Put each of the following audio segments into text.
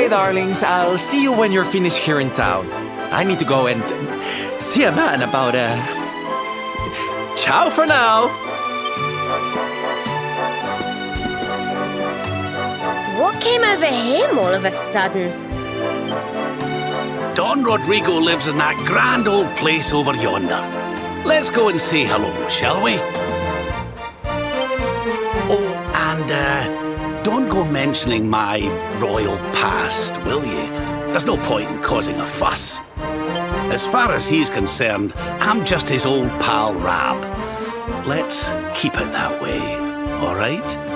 Okay, darlings, I'll see you when you're finished here in town. I need to go and see a man about Ciao for now! What came over him all of a sudden? Don Rodrigo lives in that grand old place over yonder. Let's go and say hello, shall we? Oh, and don't go mentioning my royal past, will you? There's no point in causing a fuss. As far as he's concerned, I'm just his old pal Rab. Let's keep it that way, all right?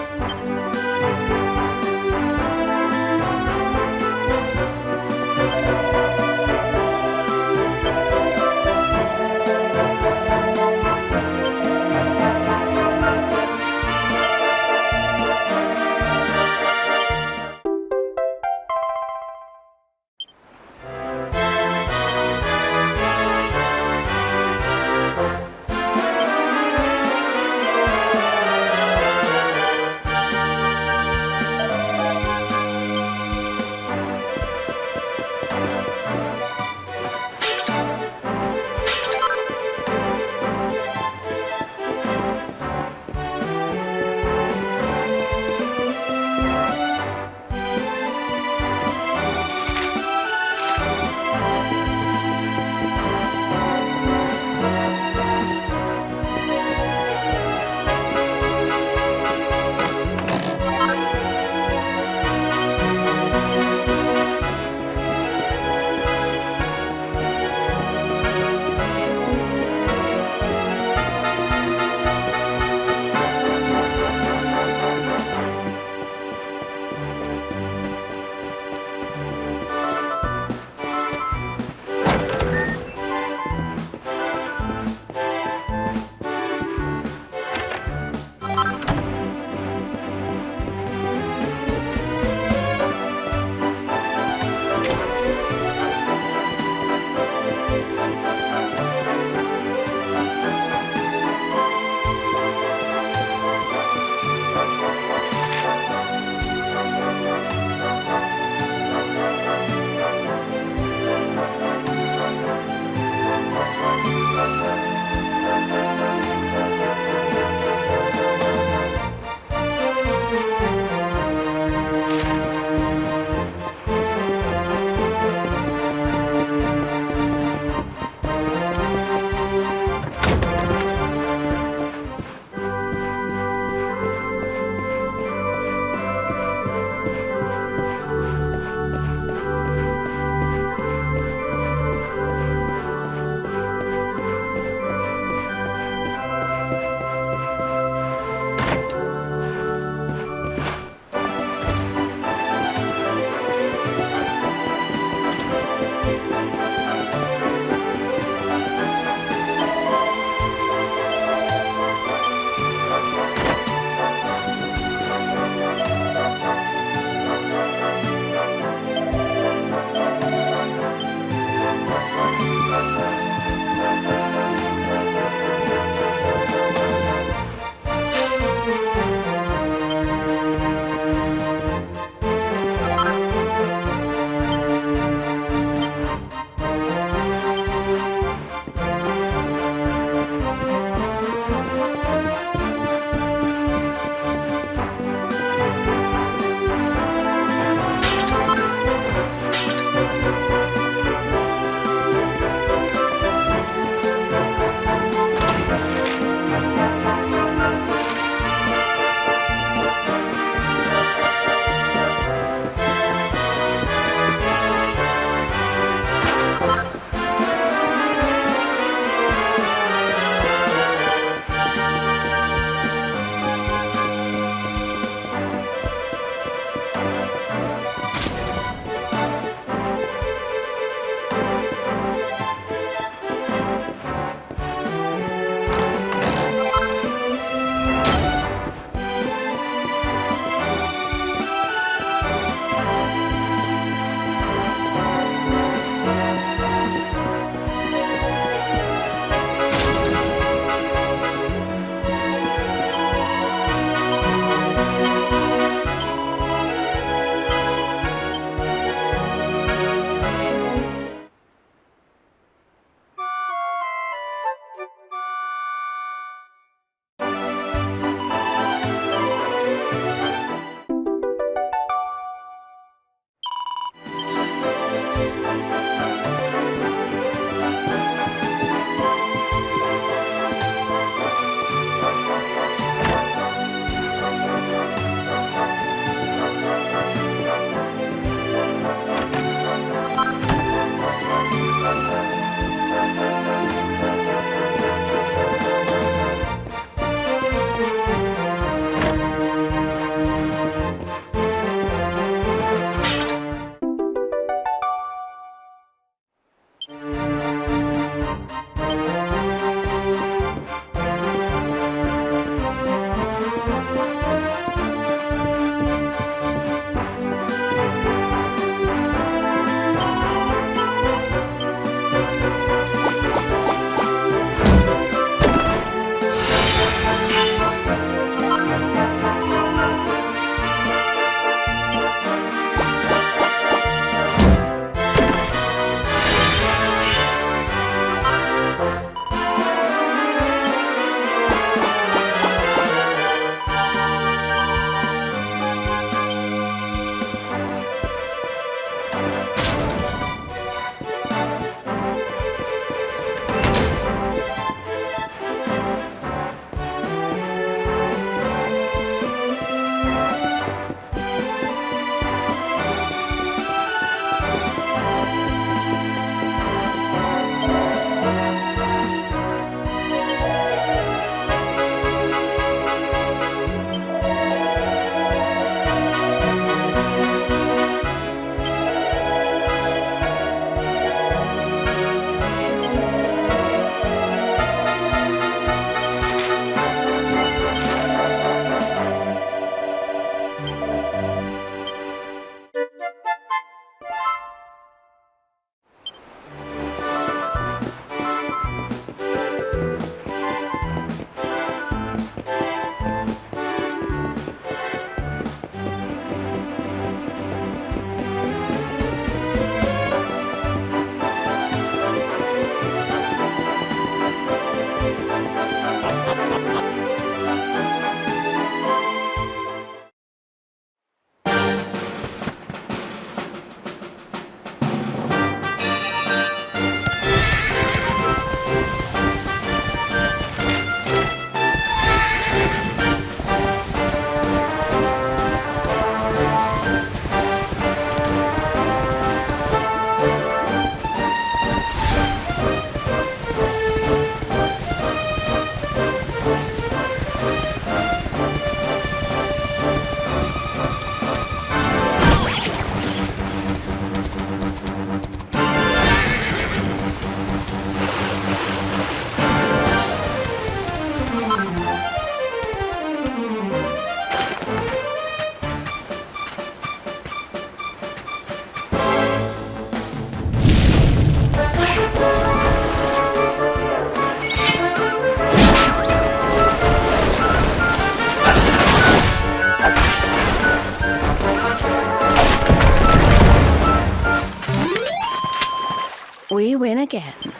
you in again.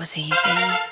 was easy.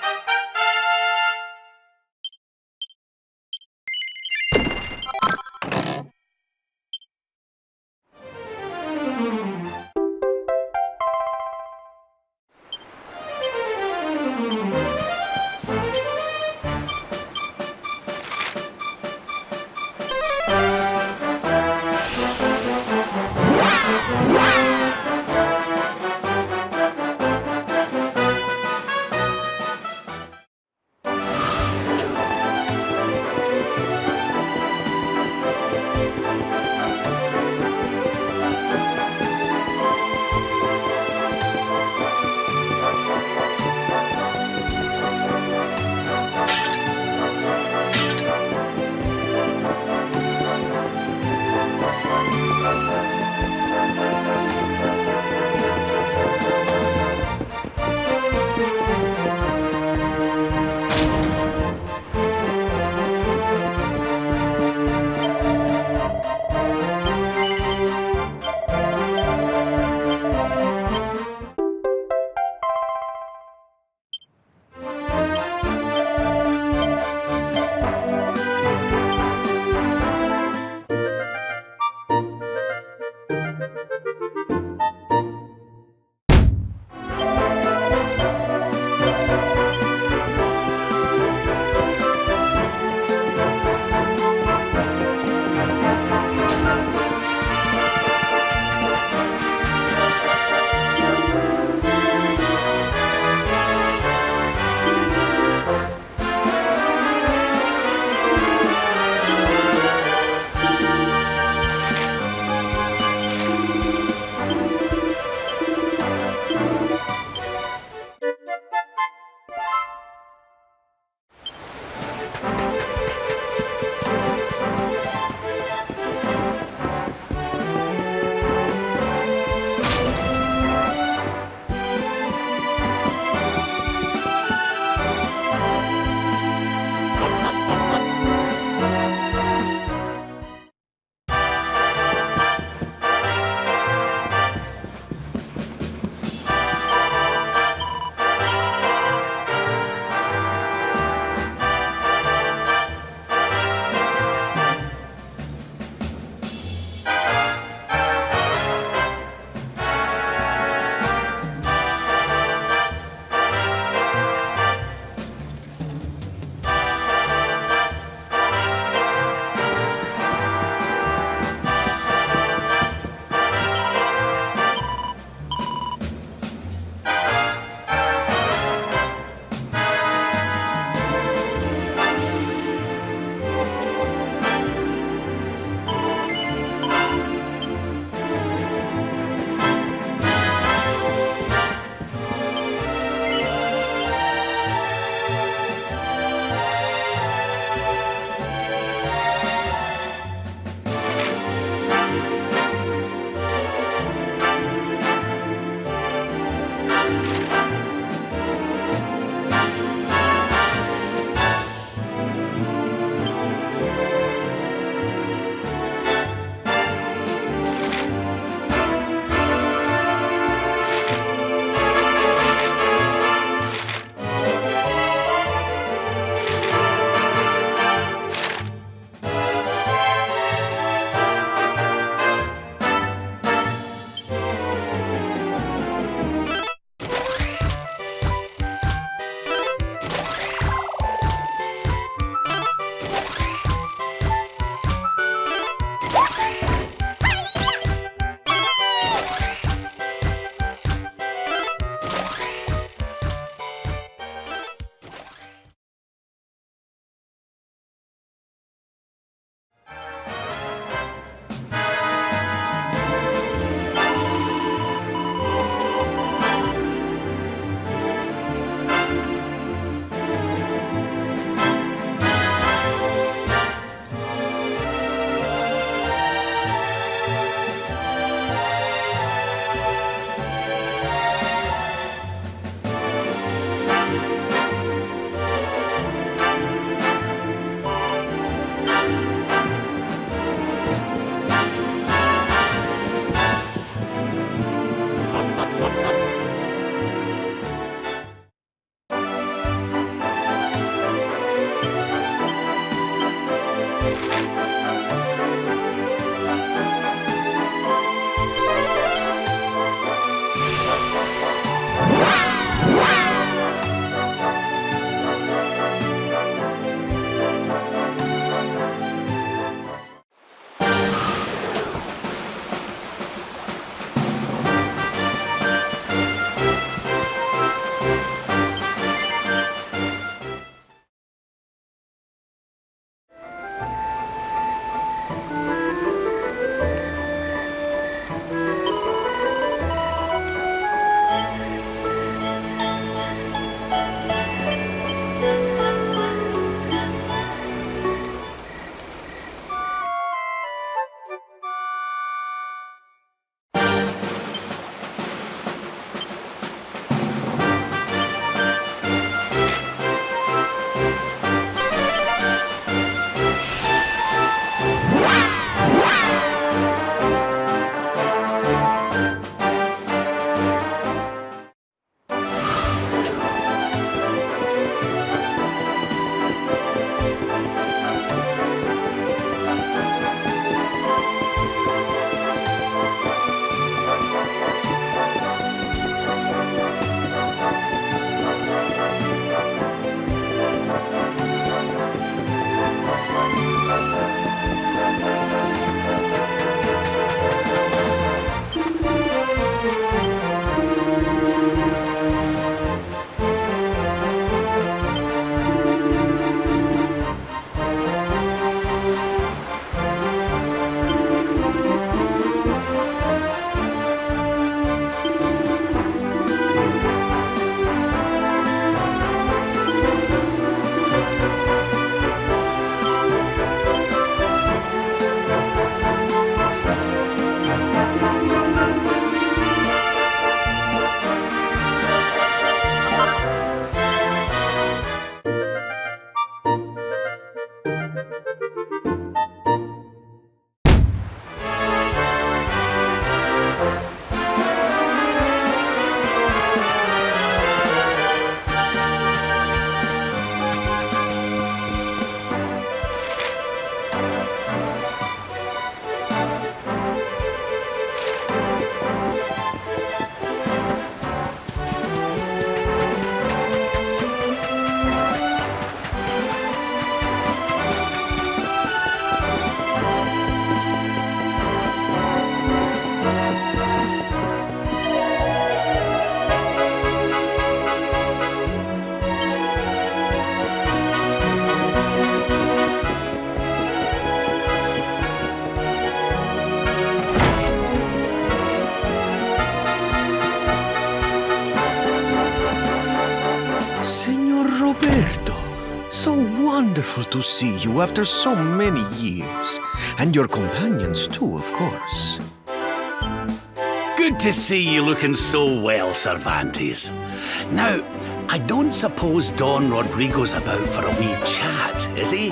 Wonderful to see you after so many years. And your companions too, of course. Good to see you looking so well, Cervantes. Now, I don't suppose Don Rodrigo's about for a wee chat, is he?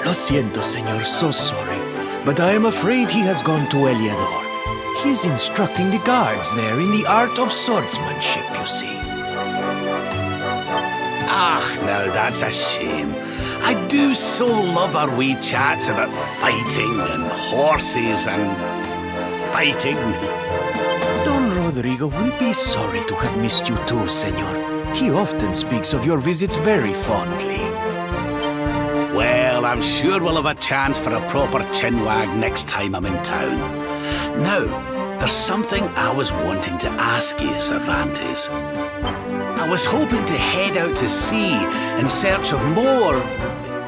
Lo siento, señor, so sorry. But I am afraid he has gone to Eliador. He is instructing the guards there in the art of swordsmanship, you see. Ah, now that's a shame. I do so love our wee chats about fighting and horses and fighting. Don Rodrigo will be sorry to have missed you too, senor. He often speaks of your visits very fondly. Well, I'm sure we'll have a chance for a proper chinwag next time I'm in town. Now, there's something I was wanting to ask you, Cervantes. I was hoping to head out to sea in search of more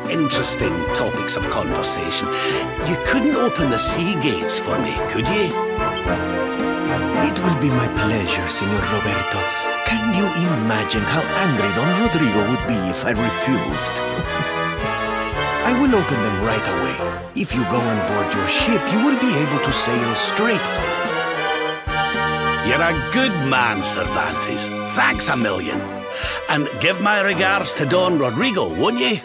interesting topics of conversation. You couldn't open the sea gates for me, could you? It will be my pleasure, Senor Roberto. Can you imagine how angry Don Rodrigo would be if I refused? I will open them right away. If you go on board your ship, you will be able to sail straight through. You're a good man, Cervantes. Thanks a million. And give my regards to Don Rodrigo, won't you?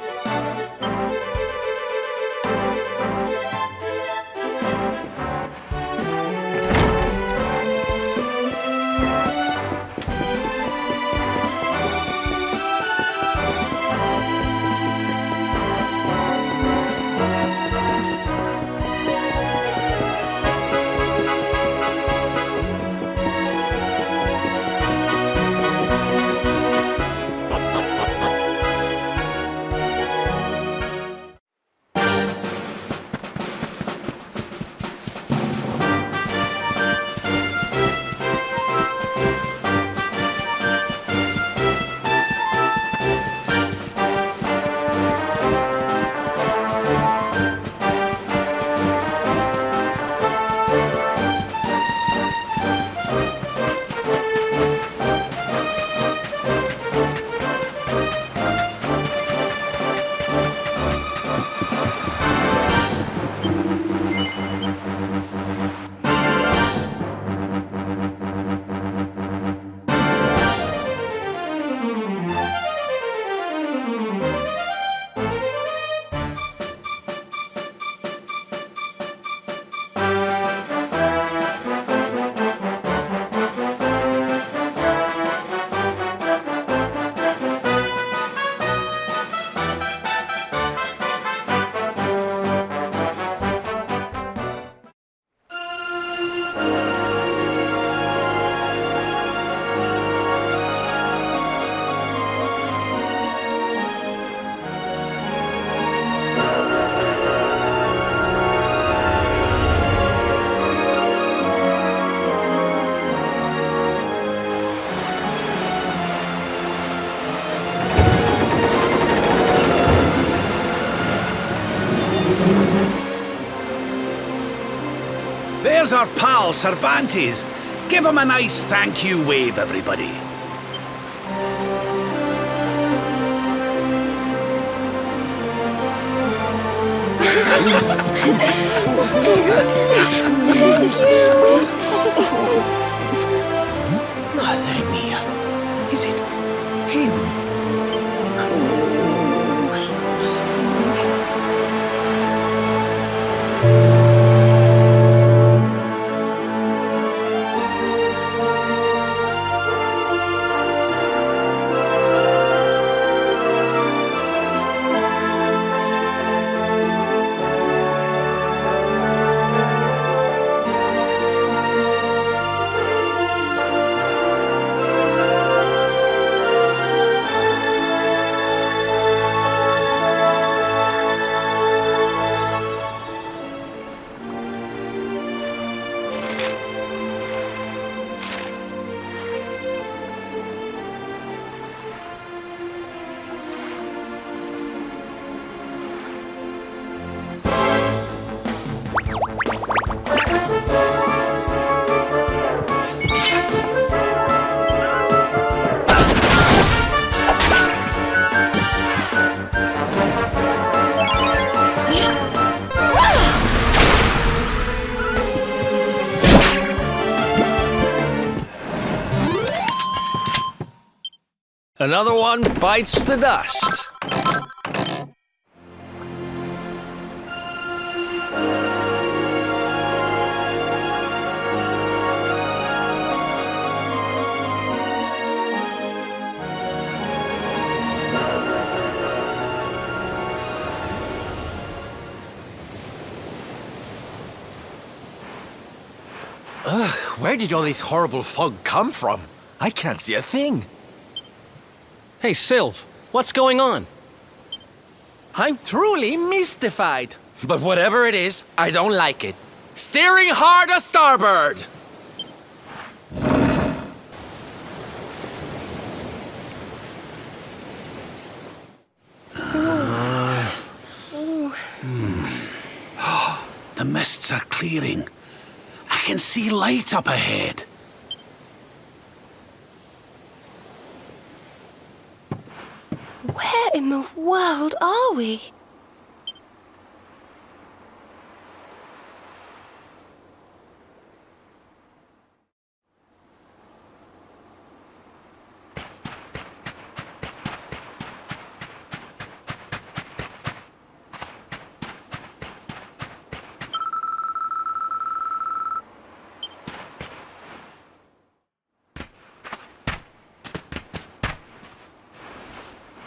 There's our pal, Cervantes. Give him a nice thank you wave, everybody. Madre mía. Is it him? Another one bites the dust. Where did all this horrible fog come from? I can't see a thing. Hey, Sylv, what's going on? I'm truly mystified. But whatever it is, I don't like it. Steering hard a starboard! The mists are clearing. I can see light up ahead. Where in the world are we?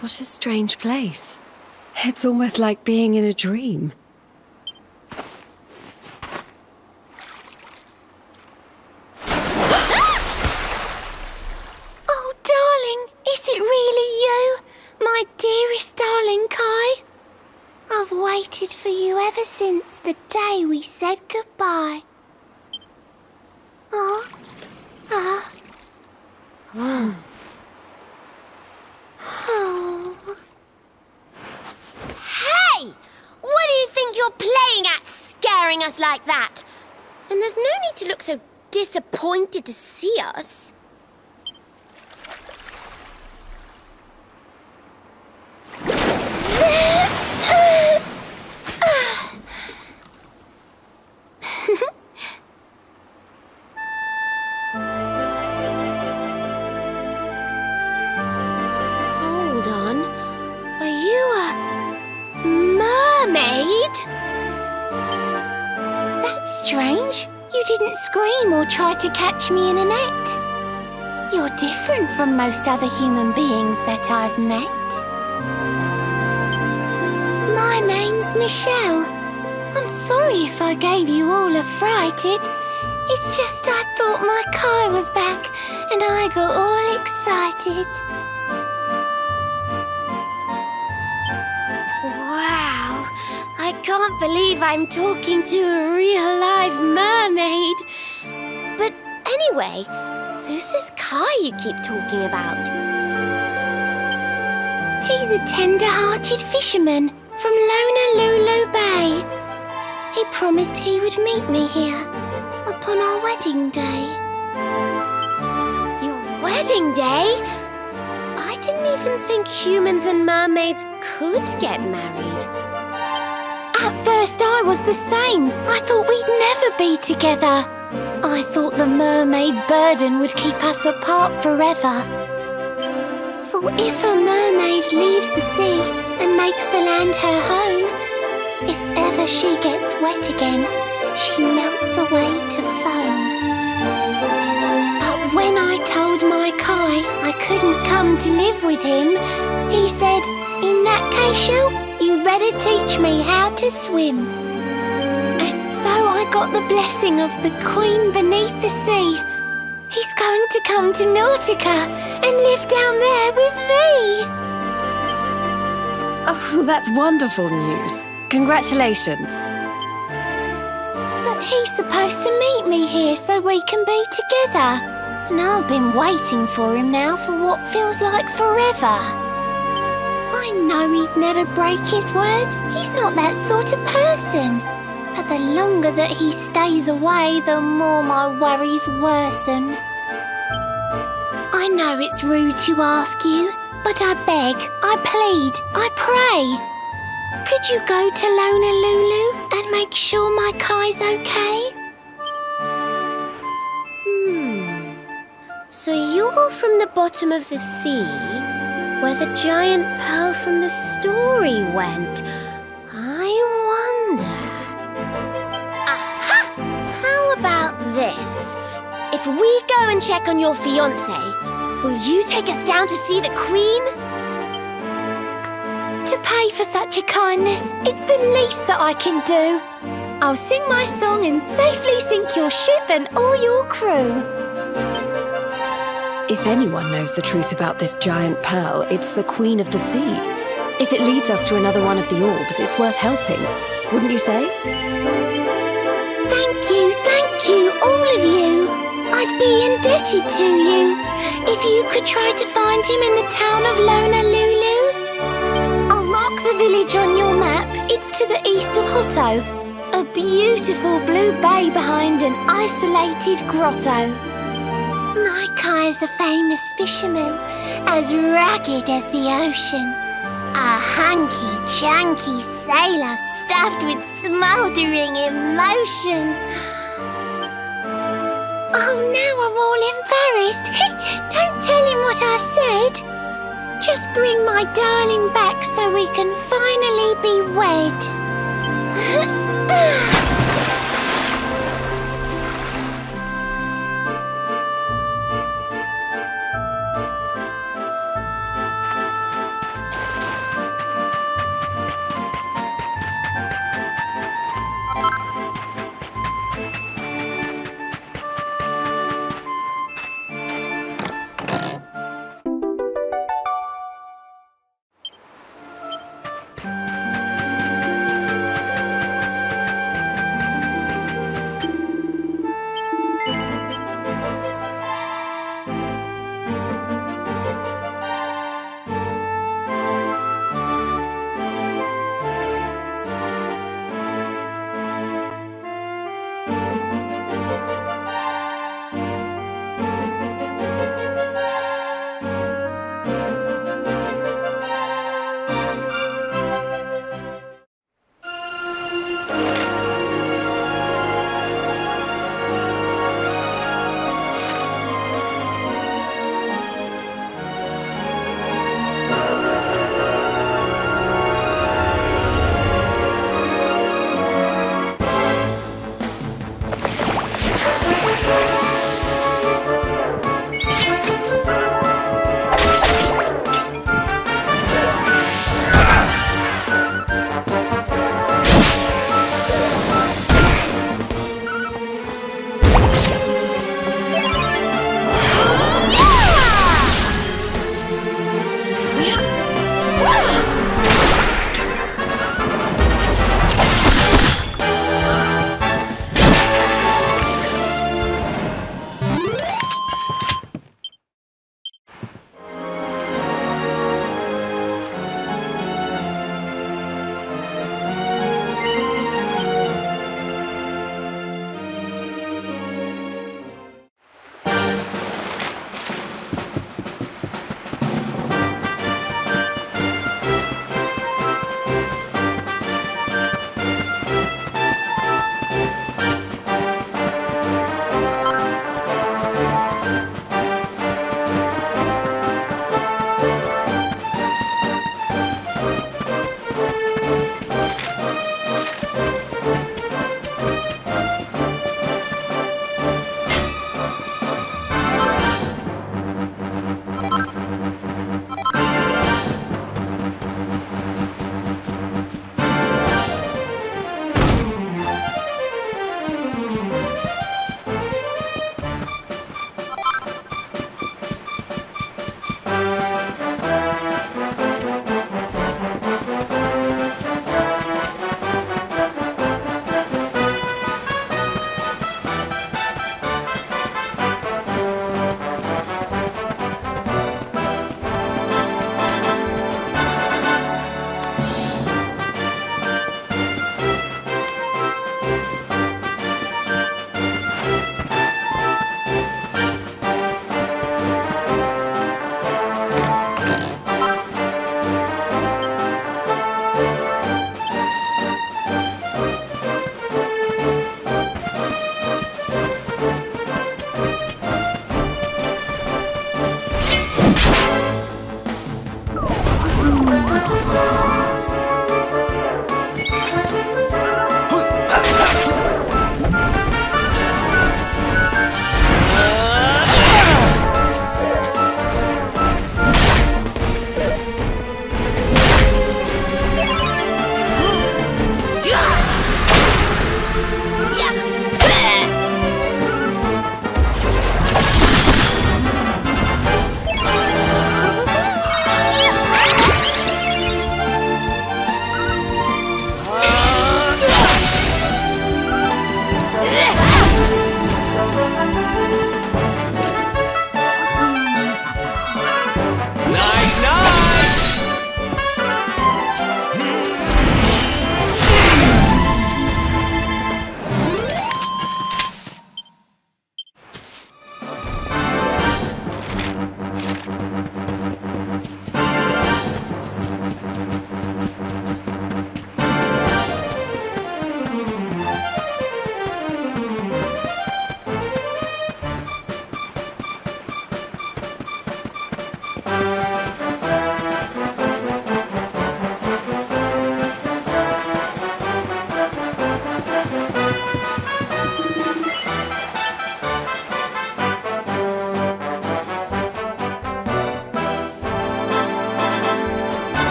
What a strange place. It's almost like being in a dream. Oh, darling, is it really you? My dearest darling Kai? I've waited for you ever since the day we said goodbye. Oh. Hey! What do you think you're playing at, scaring us like that? And there's no need to look so disappointed to see us. Hold on. Are you a mermaid? That's strange. You didn't scream or try to catch me in a net. You're different from most other human beings that I've met. My name's Michelle. I'm sorry if I gave you all a fright. It's just I thought my car was back and I got all excited. Wow, I can't believe I'm talking to a real live mermaid. But anyway, who's this Kai you keep talking about? He's a tender-hearted fisherman from Honolulu Bay. He promised he would meet me here. I up on our wedding day. Your wedding day? I didn't even think humans and mermaids could get married. At first I was the same. I thought we'd never be together. I thought the mermaid's burden would keep us apart forever. For if a mermaid leaves the sea and makes the land her home, if ever she gets wet again, she melts away to foam. But when I told my Kai I couldn't come to live with him, he said, "In that case, Shell, you better teach me how to swim." And so I got the blessing of the Queen beneath the sea. He's going to come to Nautica and live down there with me. Oh, that's wonderful news. Congratulations. But he's supposed to meet me here so we can be together. And I've been waiting for him now for what feels like forever. I know he'd never break his word. He's not that sort of person. But the longer that he stays away, the more my worries worsen. I know it's rude to ask you, but I beg, I plead, I pray. Could you go to Lulu and make sure my Kai's okay? So you're from the bottom of the sea, where the giant pearl from the story went. I wonder... Aha! How about this? If we go and check on your fiancé, will you take us down to see the Queen? To pay for such a kindness, it's the least that I can do. I'll sing my song and safely sink your ship and all your crew. If anyone knows the truth about this giant pearl, it's the Queen of the Sea. If it leads us to another one of the orbs, it's worth helping. Wouldn't you say? Thank you, all of you. I'd be indebted to you. If you could try to find him in the town of Lulu. I'll mark the village on your map. It's to the east of Hotto. A beautiful blue bay behind an isolated grotto. My Kai's a famous fisherman, as rugged as the ocean. A hanky-janky sailor stuffed with smouldering emotion. Oh, now I'm all embarrassed. Don't tell him what I said. Just bring my darling back so we can finally be wed.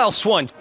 else once.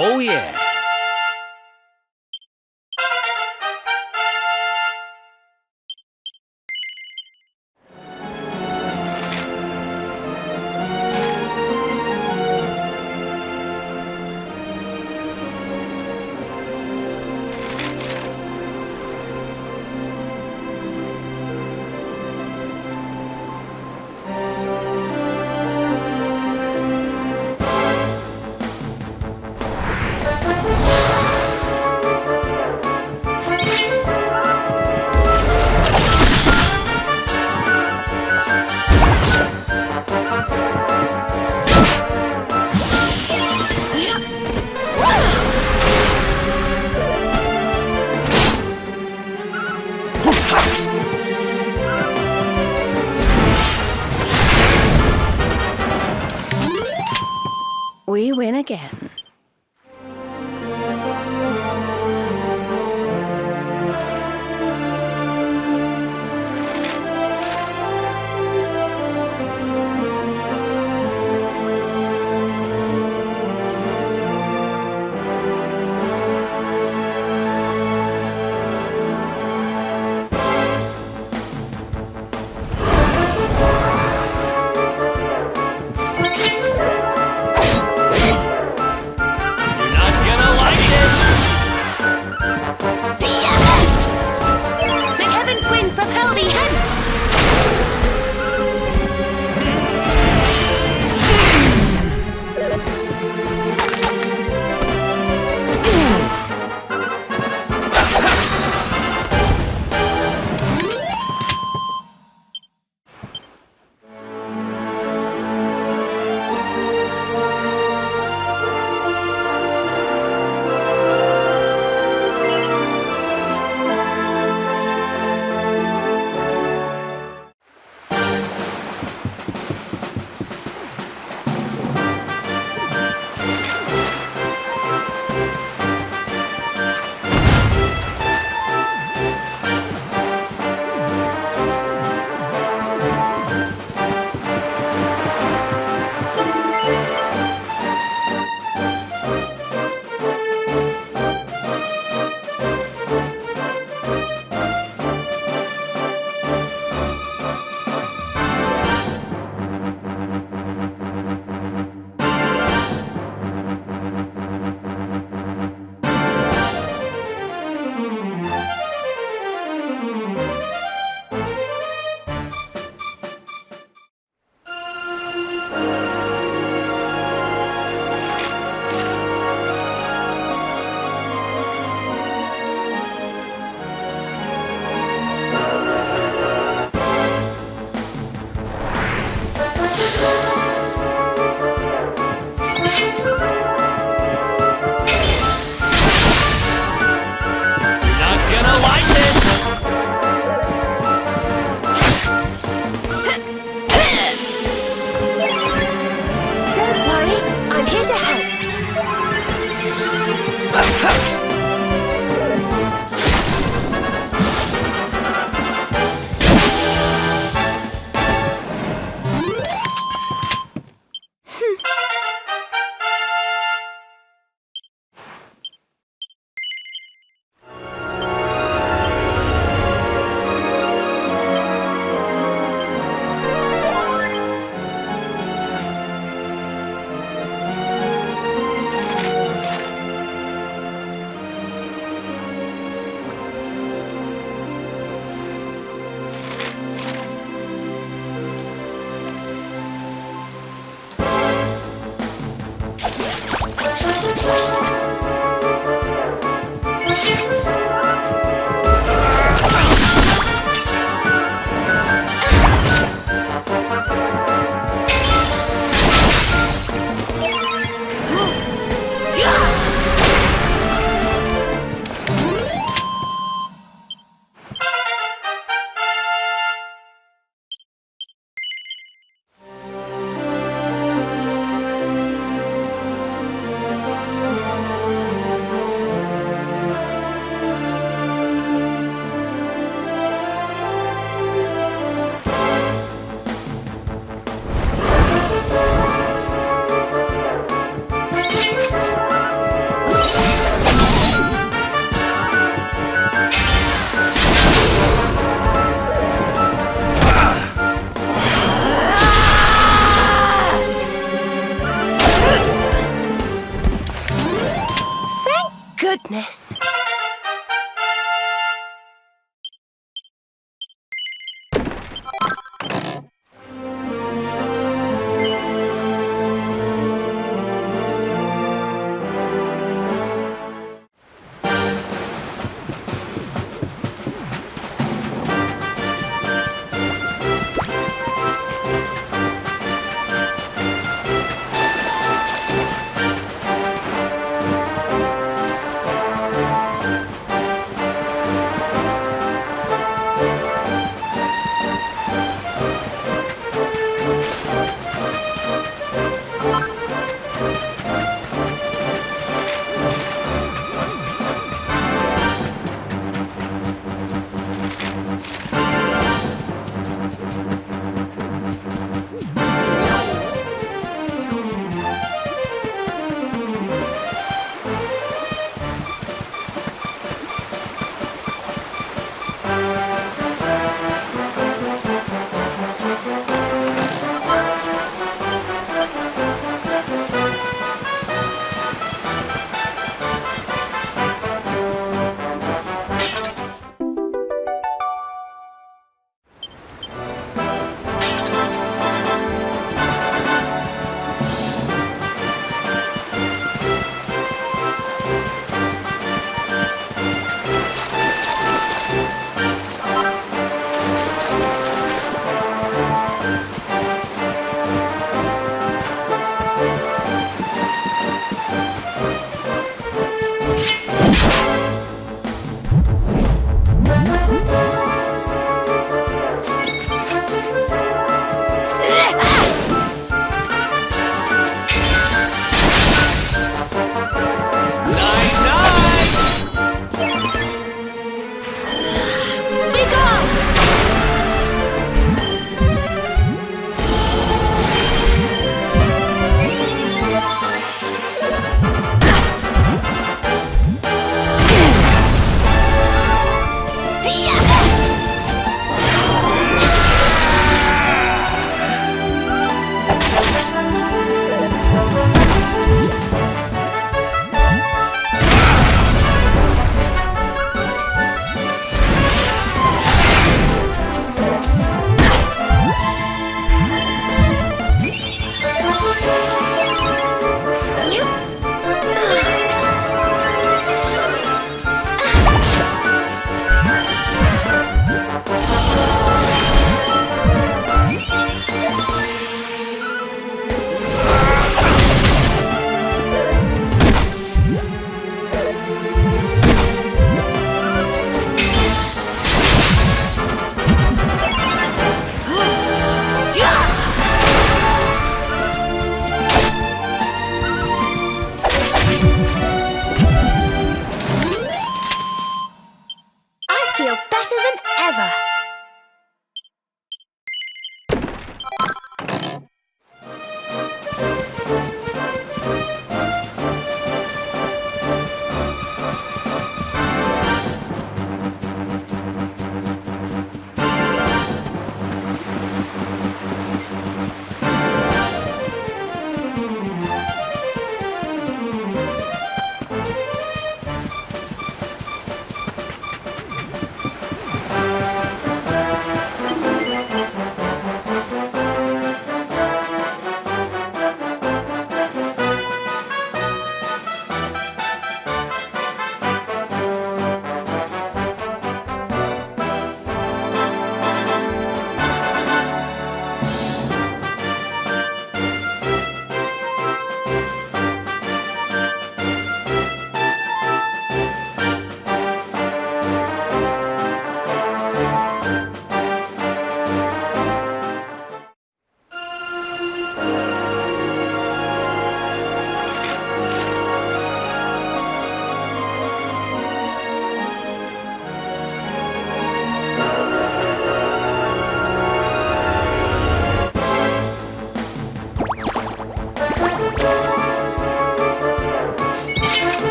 Oh, yeah. We win again.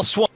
I'll swallow.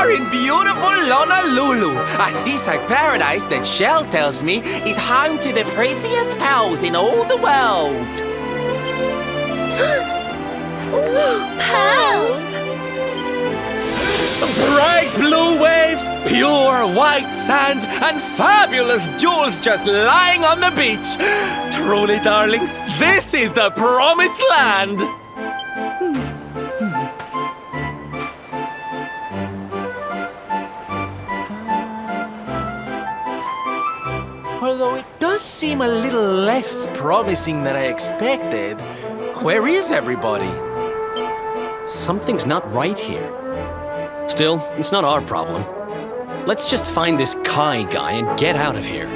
In beautiful Honolulu, a seaside paradise that Shell tells me is home to the prettiest pals in all the world. Pearls! Bright blue waves, pure white sands, and fabulous jewels just lying on the beach. Truly, darlings, this is the promised land. Although it does seem a little less promising than I expected. Where is everybody? Something's not right here. Still, it's not our problem. Let's just find this Kai guy and get out of here.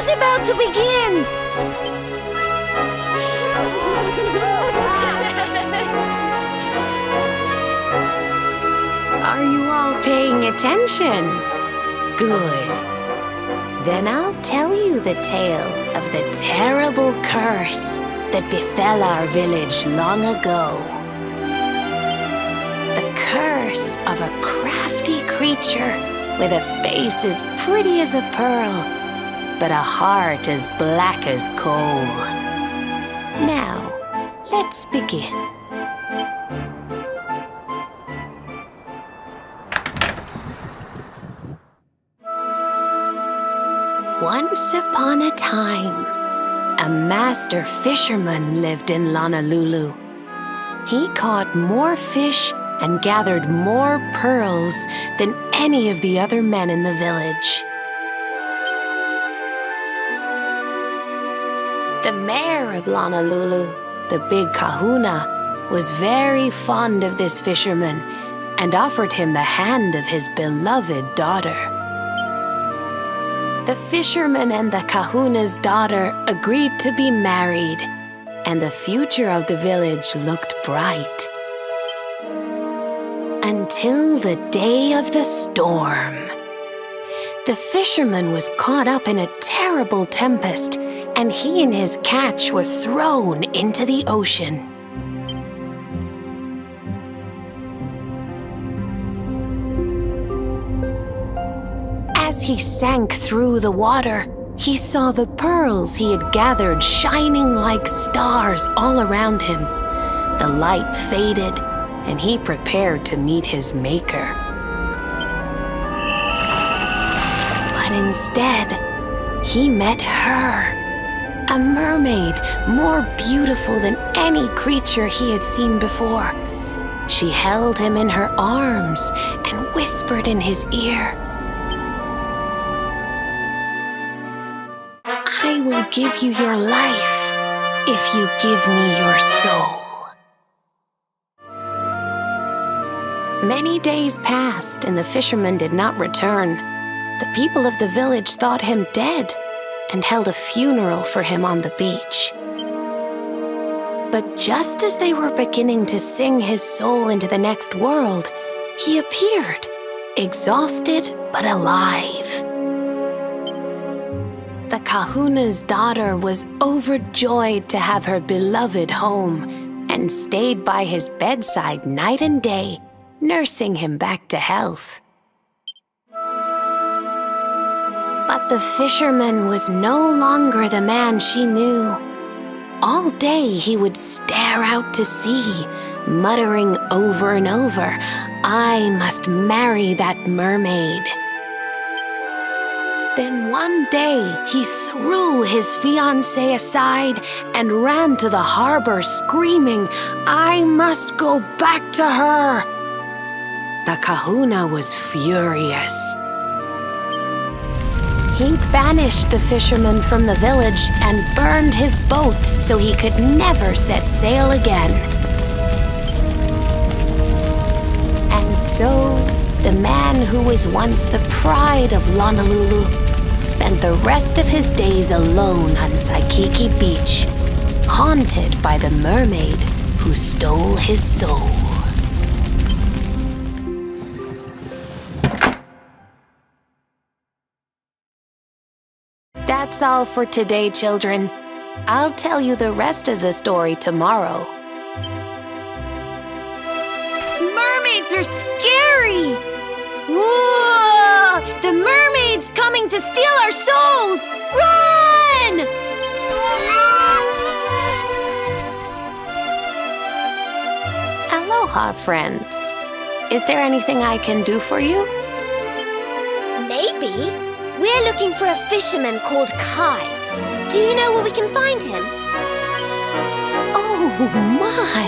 show's about to begin! Are you all paying attention? Good. Then I'll tell you the tale of the terrible curse that befell our village long ago. The curse of a crafty creature with a face as pretty as a pearl, but a heart as black as coal. Now, let's begin. Once upon a time, a master fisherman lived in Honolulu. He caught more fish and gathered more pearls than any of the other men in the village. The mayor of Honolulu, the big kahuna, was very fond of this fisherman and offered him the hand of his beloved daughter. The fisherman and the kahuna's daughter agreed to be married, and the future of the village looked bright. Until the day of the storm. The fisherman was caught up in a terrible tempest, and he and his catch were thrown into the ocean. As he sank through the water, he saw the pearls he had gathered shining like stars all around him. The light faded, and he prepared to meet his maker. But instead, he met her, a mermaid more beautiful than any creature he had seen before. She held him in her arms and whispered in his ear, "I will give you your life if you give me your soul." Many days passed, and the fisherman did not return. The people of the village thought him dead and held a funeral for him on the beach. But just as they were beginning to sing his soul into the next world, he appeared, exhausted but alive. The kahuna's daughter was overjoyed to have her beloved home and stayed by his bedside night and day, nursing him back to health. But the fisherman was no longer the man she knew. All day he would stare out to sea, muttering over and over, "I must marry that mermaid." Then one day he threw his fiancée aside and ran to the harbor screaming, "I must go back to her." The kahuna was furious. He banished the fisherman from the village and burned his boat so he could never set sail again. And so, the man who was once the pride of Honolulu spent the rest of his days alone on Saikiki Beach, haunted by the mermaid who stole his soul. That's all for today, children. I'll tell you the rest of the story tomorrow. Mermaids are scary! Whoa! The mermaid's coming to steal our souls! Run! Aloha, friends. Is there anything I can do for you? Maybe. We're looking for a fisherman called Kai. Do you know where we can find him? Oh my!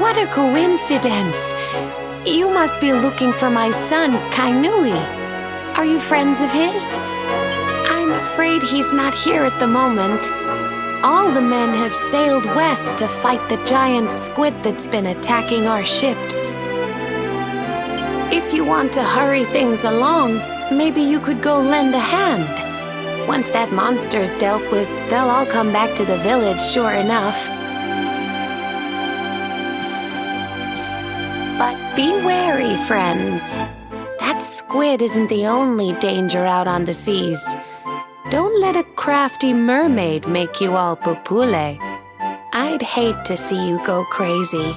What a coincidence! You must be looking for my son, Kainui. Are you friends of his? I'm afraid he's not here at the moment. All the men have sailed west to fight the giant squid that's been attacking our ships. If you want to hurry things along, maybe you could go lend a hand. Once that monster's dealt with, they'll all come back to the village, sure enough. But be wary, friends. That squid isn't the only danger out on the seas. Don't let a crafty mermaid make you all pupule. I'd hate to see you go crazy.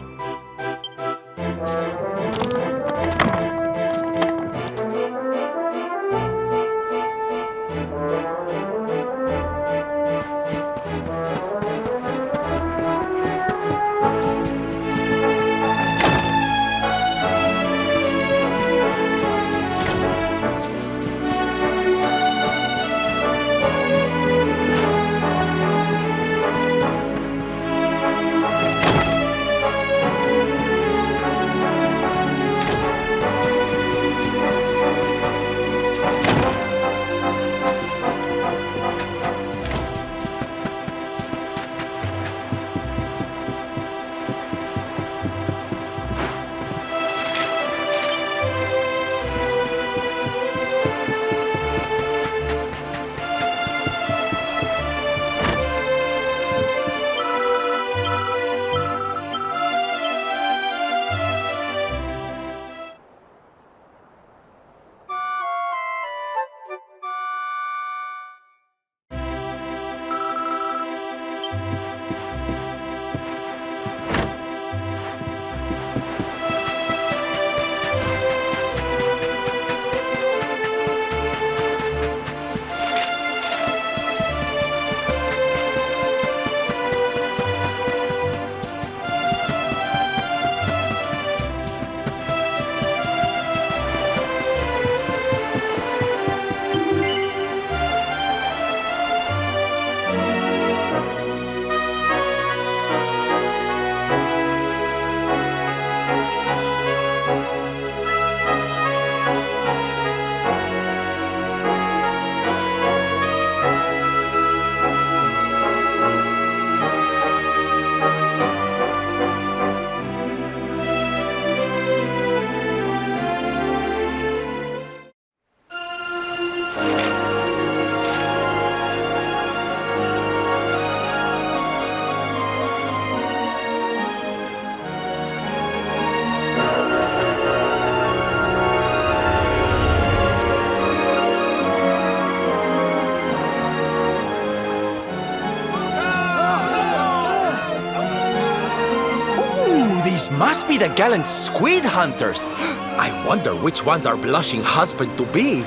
These must be the gallant squid hunters. I wonder which one's our blushing husband to be.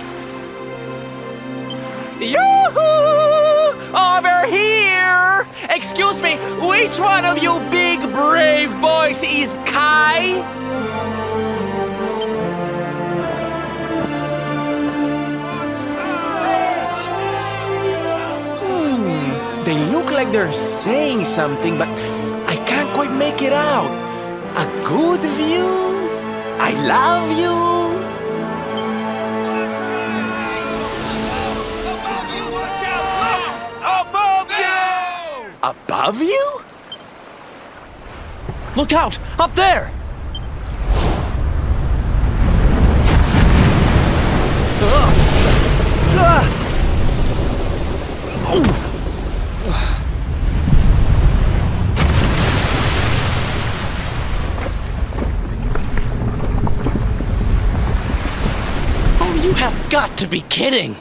Yoo-hoo! Over here! Excuse me, which one of you big brave boys is Kai? They look like they're saying something, but I can't quite make it out. A good view? I love you? Above you? Look out! Up there! Oh, you have got to be kidding!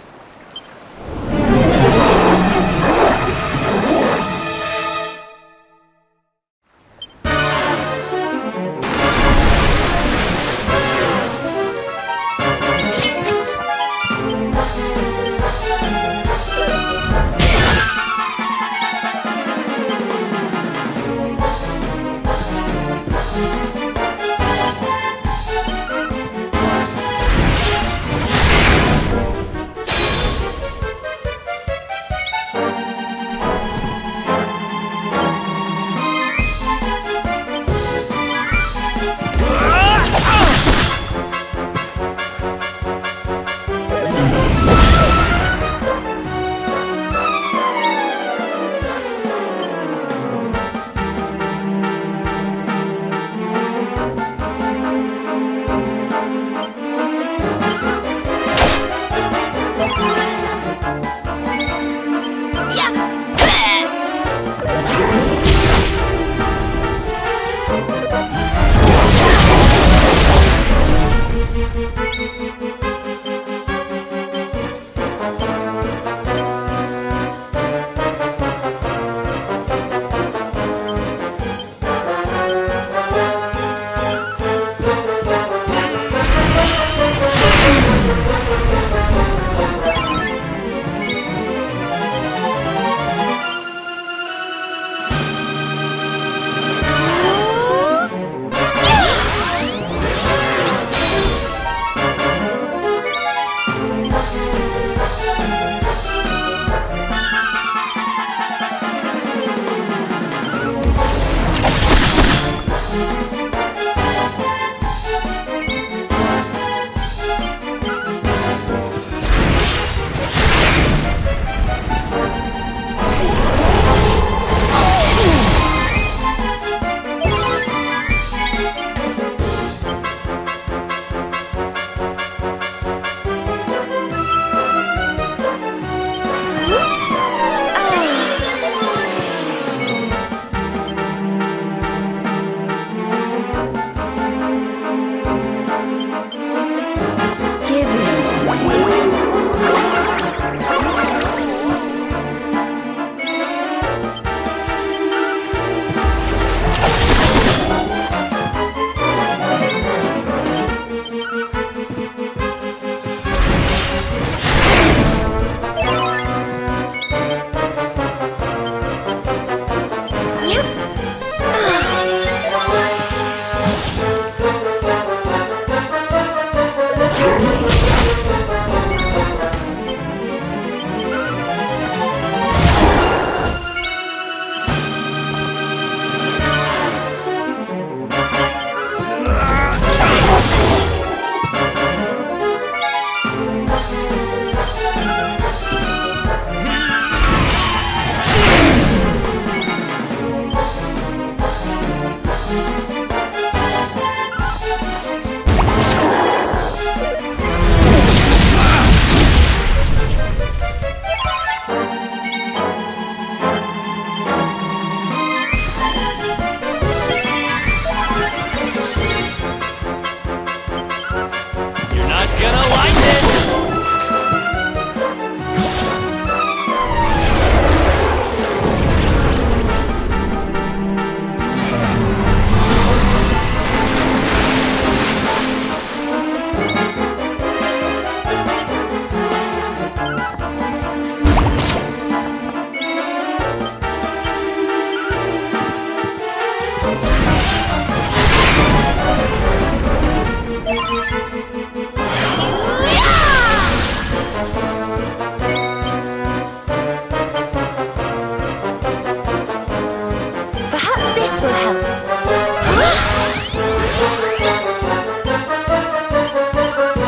This will help.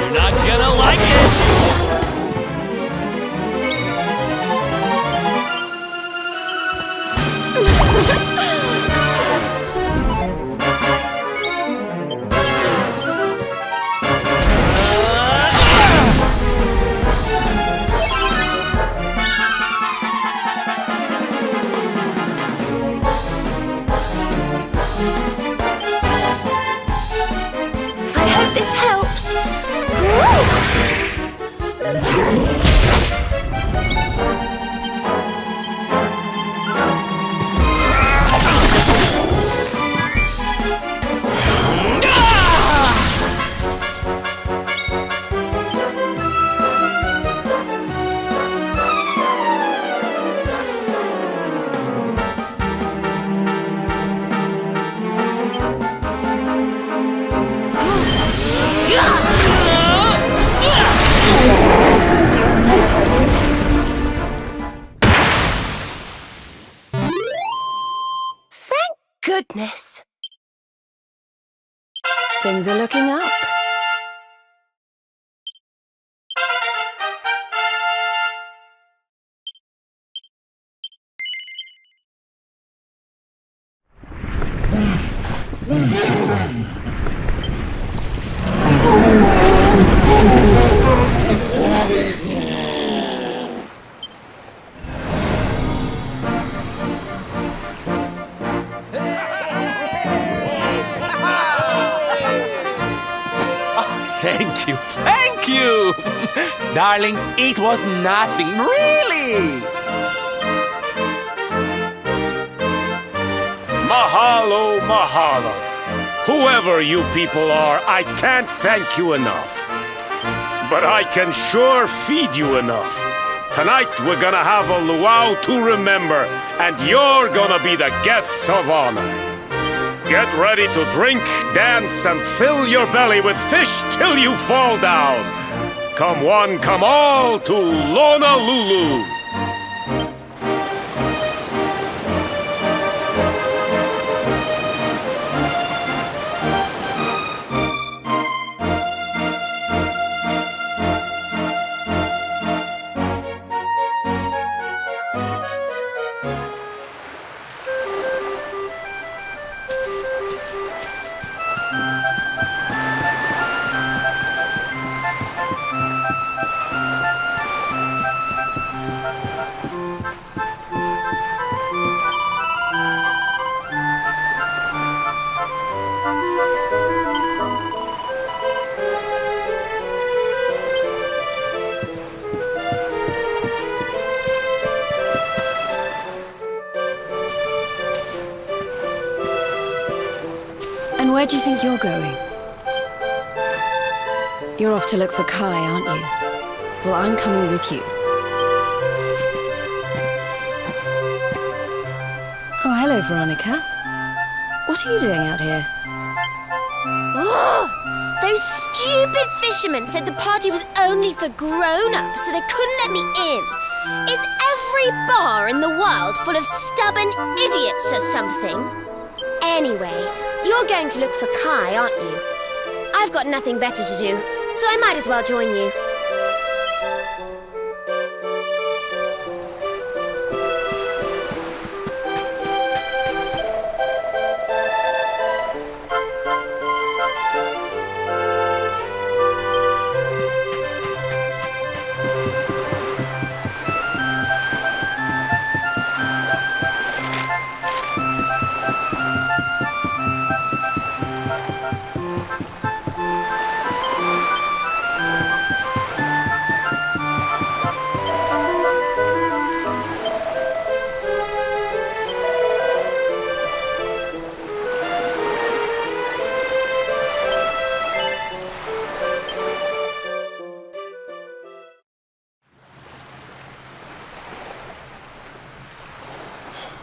You're not gonna like it! I hope this helps. Thank goodness. Things are looking up. Thank you, thank you! Darlings, it was nothing, really! Mahalo, mahalo. Whoever you people are, I can't thank you enough. But I can sure feed you enough. Tonight we're gonna have a luau to remember, and you're gonna be the guests of honor. Get ready to drink, dance, and fill your belly with fish till you fall down. Come one, come all to Honolulu. And where do you think you're going? You're off to look for Kai, aren't you? Well, I'm coming with you. Oh, hello, Veronica. What are you doing out here? Oh, those stupid fishermen said the party was only for grown-ups, so they couldn't let me in. Is every bar in the world full of stubborn idiots or something? Anyway, you're going to look for Kai, aren't you? I've got nothing better to do, so I might as well join you.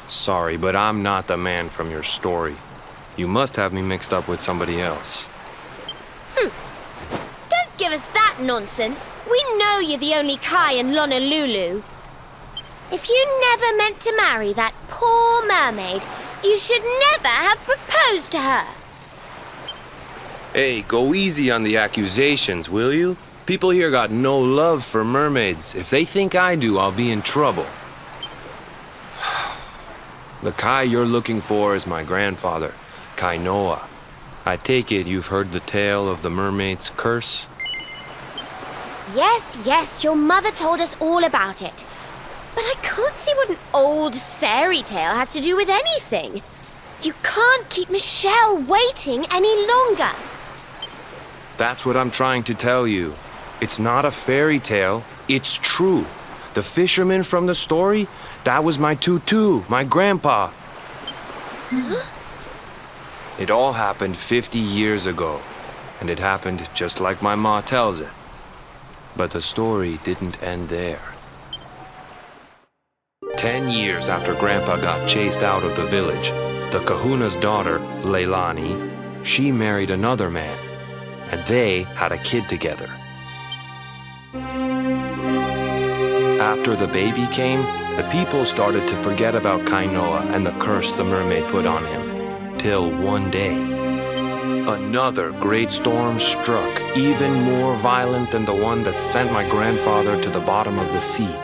Sorry, but I'm not the man from your story. You must have me mixed up with somebody else. Don't give us that nonsense. We know you're the only Kai in Honolulu. If you never meant to marry that poor mermaid, You should never have proposed to her. Hey, go easy on the accusations, will you? People here got no love for mermaids. If they think I do, I'll be in trouble. The Kai you're looking for is my grandfather, Kainoa. I take it you've heard the tale of the mermaid's curse? Yes, your mother told us all about it. But I can't see what an old fairy tale has to do with anything. You can't keep Michelle waiting any longer. That's what I'm trying to tell you. It's not a fairy tale, it's true. The fisherman from the story, that was my tutu, my grandpa. Huh? It all happened 50 years ago, and it happened just like my ma tells it. But the story didn't end there. 10 years after Grandpa got chased out of the village, the kahuna's daughter, Leilani, she married another man, and they had a kid together. After the baby came, the people started to forget about Kainoa and the curse the mermaid put on him. Till one day, another great storm struck, even more violent than the one that sent my grandfather to the bottom of the sea.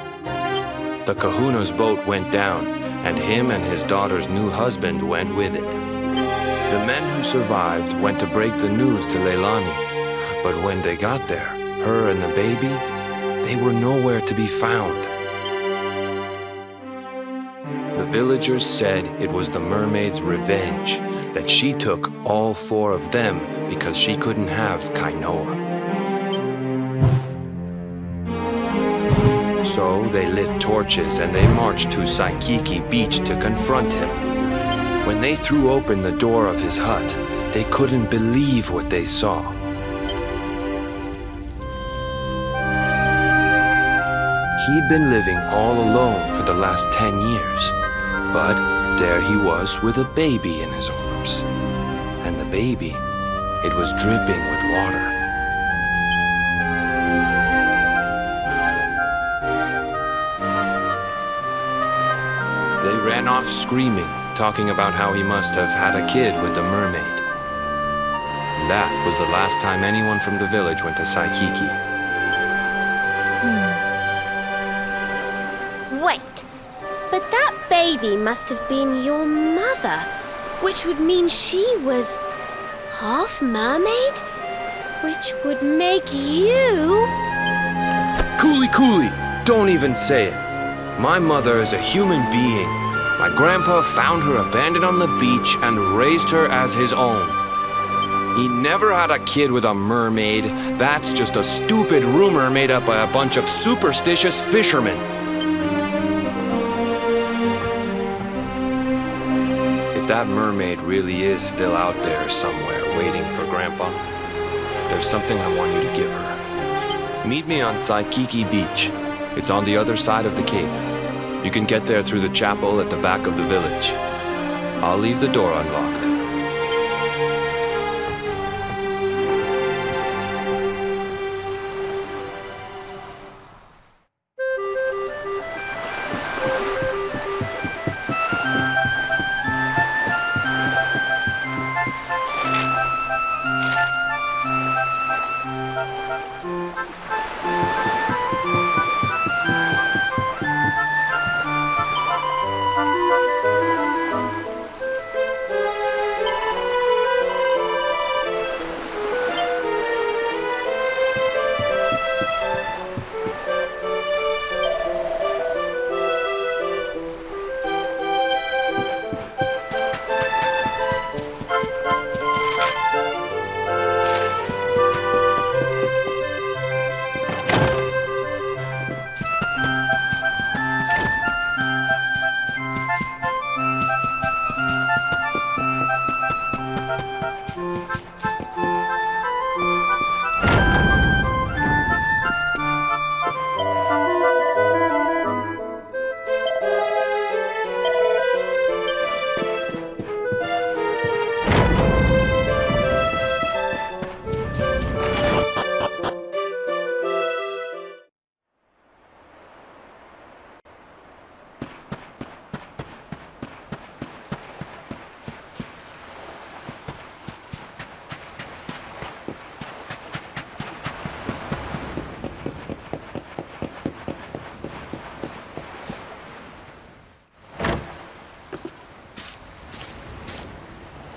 The kahuna's boat went down, and him and his daughter's new husband went with it. The men who survived went to break the news to Leilani, but when they got there, her and the baby, they were nowhere to be found. The villagers said it was the mermaid's revenge, that she took all 4 of them because she couldn't have Kainoa. So they lit torches and they marched to Saikiki Beach to confront him. When they threw open the door of his hut, they couldn't believe what they saw. He'd been living all alone for the last 10 years, but there he was with a baby in his arms. And the baby, it was dripping with water. They ran off screaming, talking about how he must have had a kid with the mermaid. And that was the last time anyone from the village went to Saikiki. Wait, but that baby must have been your mother, which would mean she was half mermaid, which would make you... Cooley, don't even say it. My mother is a human being. My grandpa found her abandoned on the beach and raised her as his own. He never had a kid with a mermaid. That's just a stupid rumor made up by a bunch of superstitious fishermen. If that mermaid really is still out there somewhere waiting for Grandpa, there's something I want you to give her. Meet me on Saikiki Beach. It's on the other side of the cape. You can get there through the chapel at the back of the village. I'll leave the door unlocked.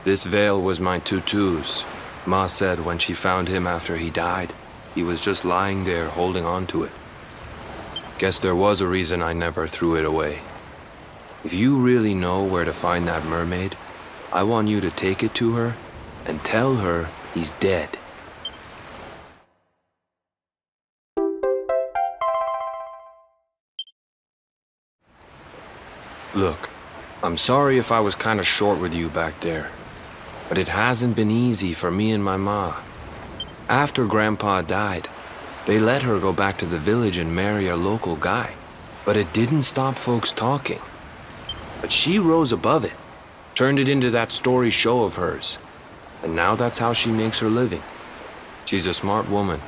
This veil was my tutu's. Ma said when she found him after he died, he was just lying there holding on to it. Guess there was a reason I never threw it away. If you really know where to find that mermaid, I want you to take it to her and tell her he's dead. Look, I'm sorry if I was kinda short with you back there, but it hasn't been easy for me and my ma. After Grandpa died, they let her go back to the village and marry a local guy, but it didn't stop folks talking. But she rose above it, turned it into that story show of hers, and now that's how she makes her living. She's a smart woman,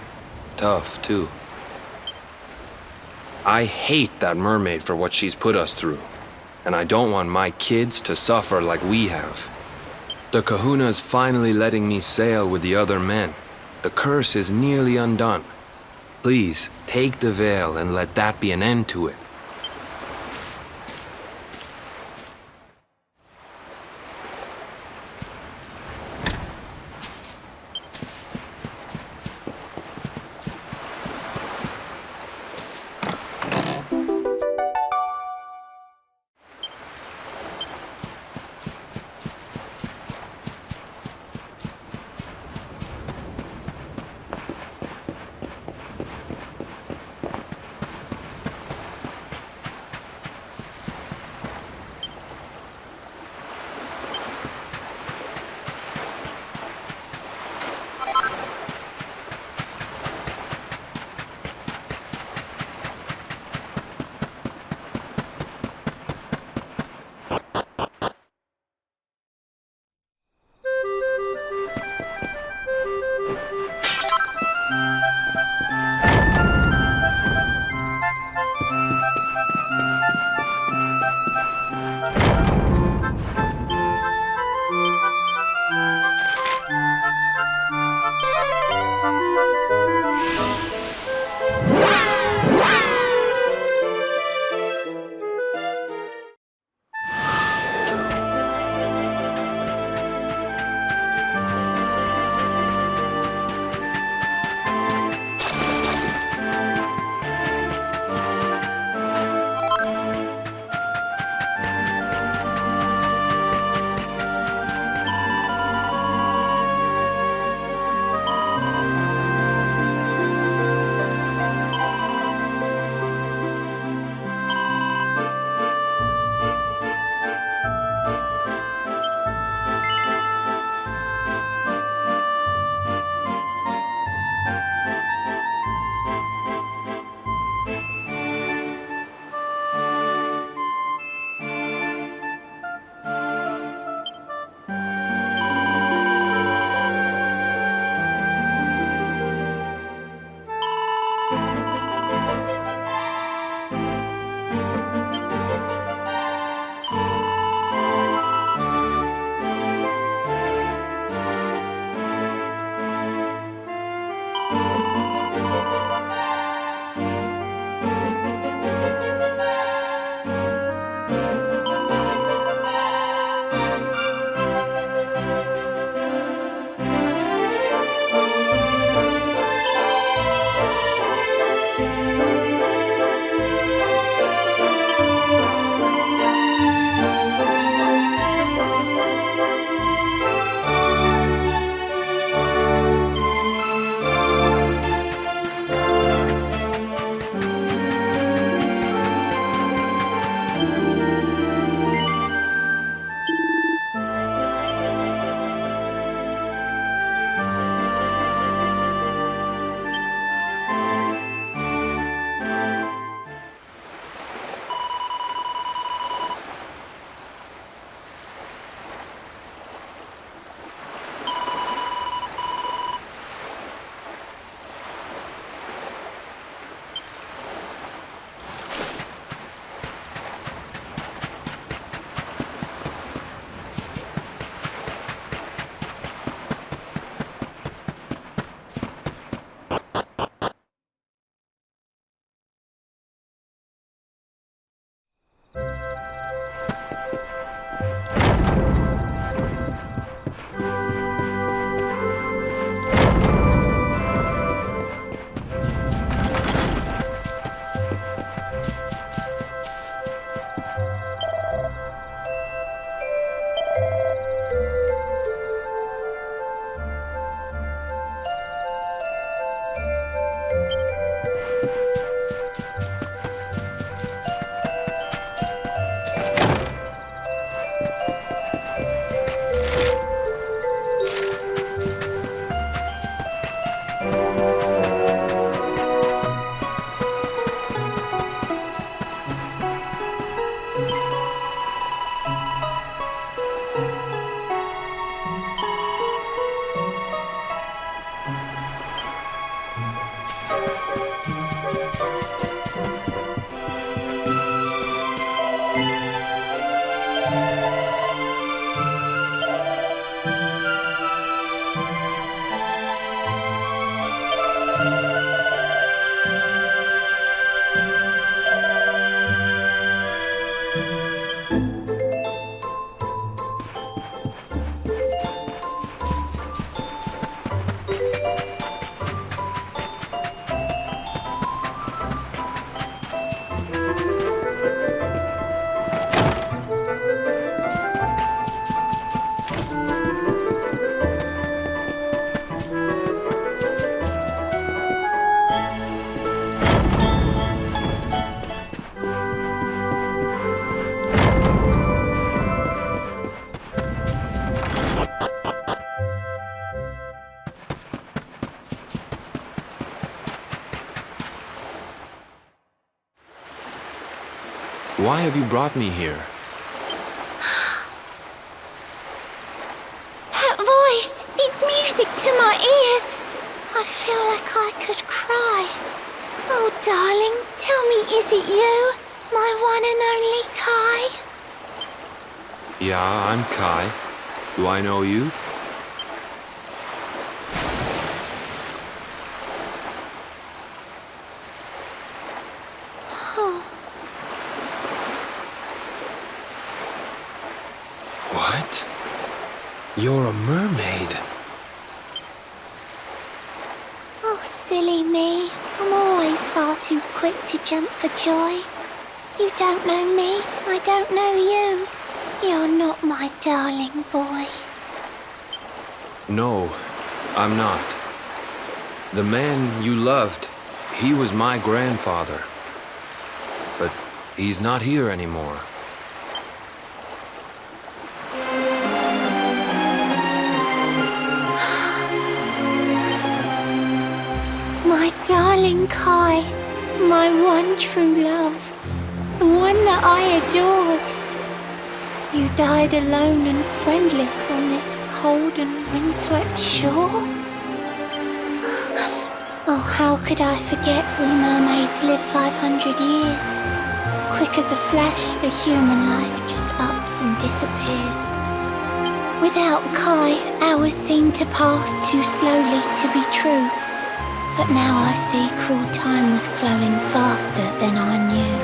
tough too. I hate that mermaid for what she's put us through, and I don't want my kids to suffer like we have. The kahuna's finally letting me sail with the other men. The curse is nearly undone. Please, take the veil and let that be an end to it. Why have you brought me here? That voice! It's music to my ears! I feel like I could cry. Oh, darling, tell me, is it you? My one and only Kai? Yeah, I'm Kai. Do I know you? What? You're a mermaid. Oh, silly me. I'm always far too quick to jump for joy. You don't know me, I don't know you. You're not my darling boy. No, I'm not. The man you loved, he was my grandfather. But he's not here anymore. My darling Kai, my one true love, the one that I adored. You died alone and friendless on this cold and windswept shore. Oh, how could I forget we mermaids live 500 years? Quick as a flash, a human life just ups and disappears. Without Kai, hours seem to pass too slowly to be true. But now I see cruel time was flowing faster than I knew.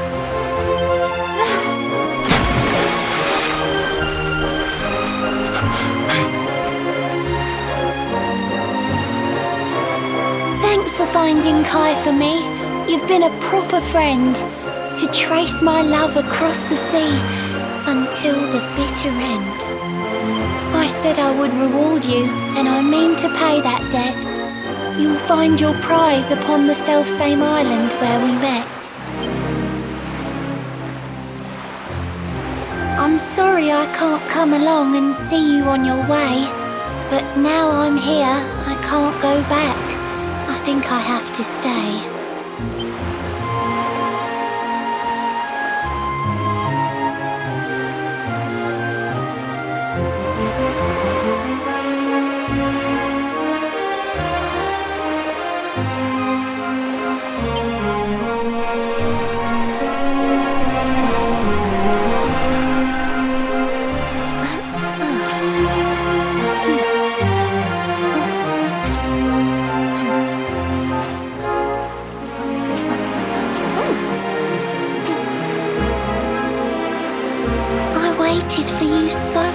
Thanks for finding Kai for me. You've been a proper friend. To trace my love across the sea until the bitter end. I said I would reward you, and I mean to pay that debt. You'll find your prize upon the selfsame island where we met. I'm sorry I can't come along and see you on your way, but now I'm here, I can't go back. I think I have to stay.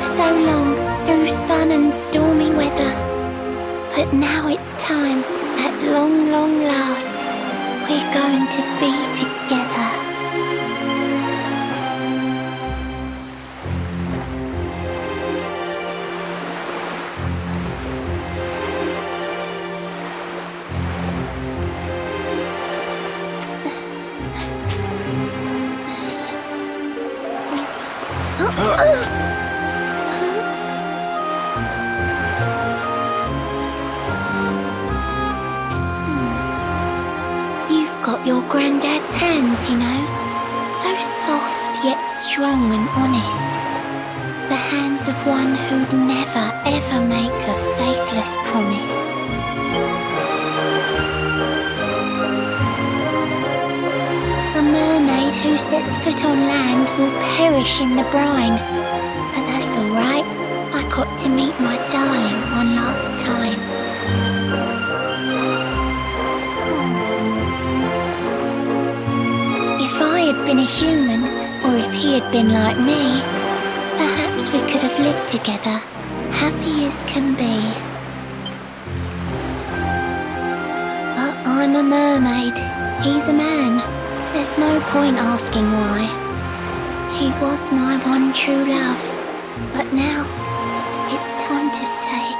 So long through sun and stormy weather, but now it's time, at long, long last, we're going to be together. Your granddad's hands, you know, so soft yet strong and honest. The hands of one who'd never ever make a faithless promise. A mermaid who sets foot on land will perish in the brine, but that's alright, I got to meet my darling one last time. If I had been a human, or if he had been like me, perhaps we could have lived together, happy as can be. But I'm a mermaid, he's a man, there's no point asking why. He was my one true love, but now it's time to say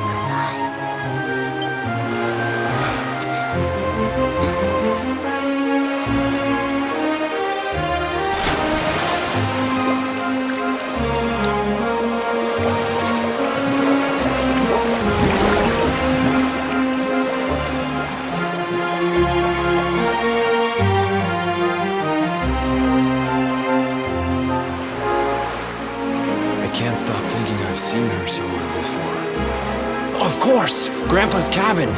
goodbye. up thinking I've seen her somewhere before. Of course! Grandpa's cabin!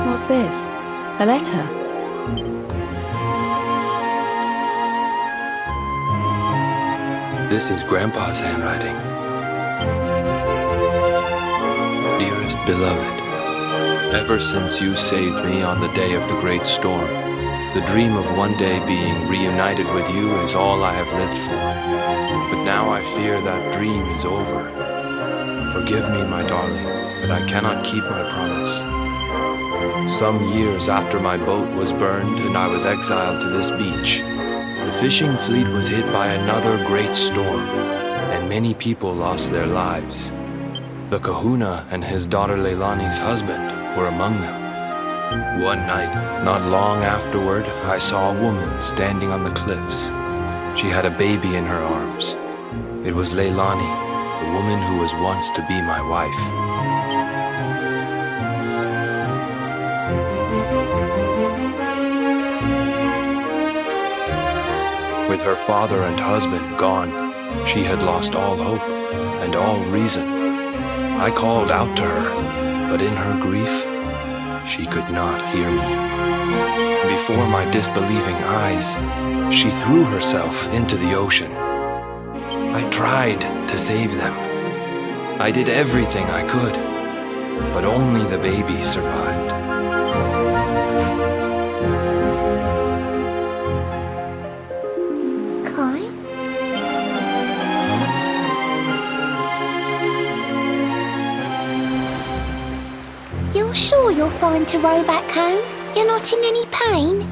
What's this? A letter? This is Grandpa's handwriting. Dearest beloved, ever since you saved me on the day of the great storm, the dream of one day being reunited with you is all I have lived for. But now I fear that dream is over. Forgive me, my darling, but I cannot keep my promise. Some years after my boat was burned and I was exiled to this beach, the fishing fleet was hit by another great storm, and many people lost their lives. The kahuna and his daughter Leilani's husband were among them. One night, not long afterward, I saw a woman standing on the cliffs. She had a baby in her arms. It was Leilani, the woman who was once to be my wife. With her father and husband gone, she had lost all hope and all reason. I called out to her, but in her grief, she could not hear me. Before my disbelieving eyes, she threw herself into the ocean. I tried to save them. I did everything I could, but only the baby survived. You're sure you're fine to row back home? You're not in any pain?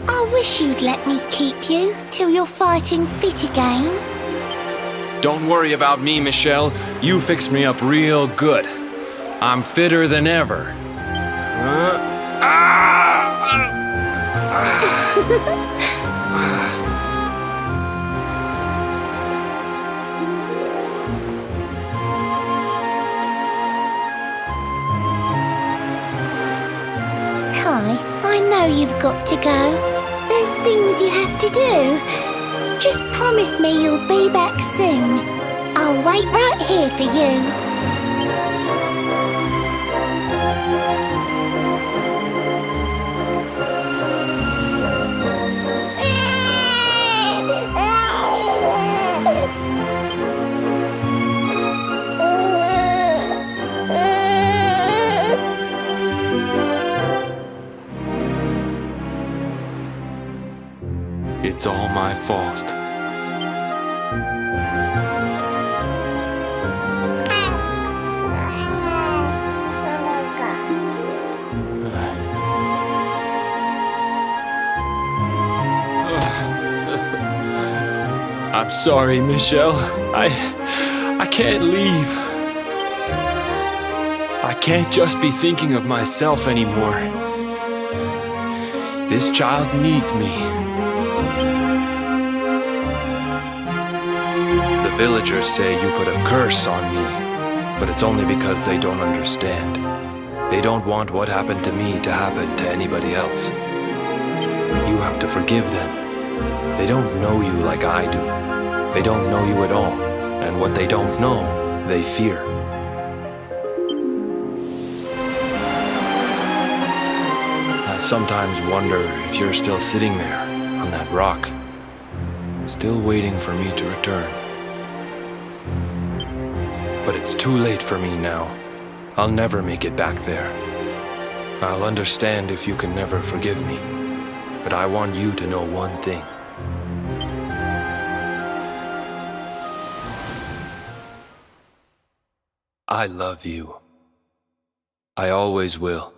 I wish you'd let me keep you till you're fighting fit again. Don't worry about me, Michelle. You fixed me up real good. I'm fitter than ever. I know you've got to go. There's things you have to do. Just promise me you'll be back soon. I'll wait right here for you. It's all my fault. I'm sorry, Michelle. I can't leave. I can't just be thinking of myself anymore. This child needs me. The villagers say you put a curse on me, but it's only because they don't understand. They don't want what happened to me to happen to anybody else. You have to forgive them. They don't know you like I do. They don't know you at all, and what they don't know, they fear. I sometimes wonder if you're still sitting there on that rock, still waiting for me to return. But it's too late for me now. I'll never make it back there. I'll understand if you can never forgive me, but I want you to know one thing. I love you. I always will.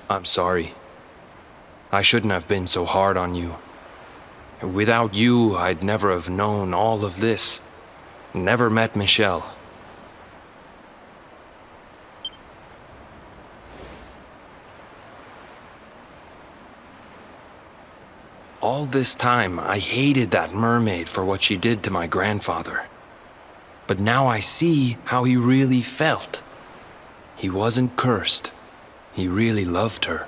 I'm sorry. I shouldn't have been so hard on you. Without you, I'd never have known all of this. Never met Michelle. All this time, I hated that mermaid for what she did to my grandfather. But now I see how he really felt. He wasn't cursed. He really loved her.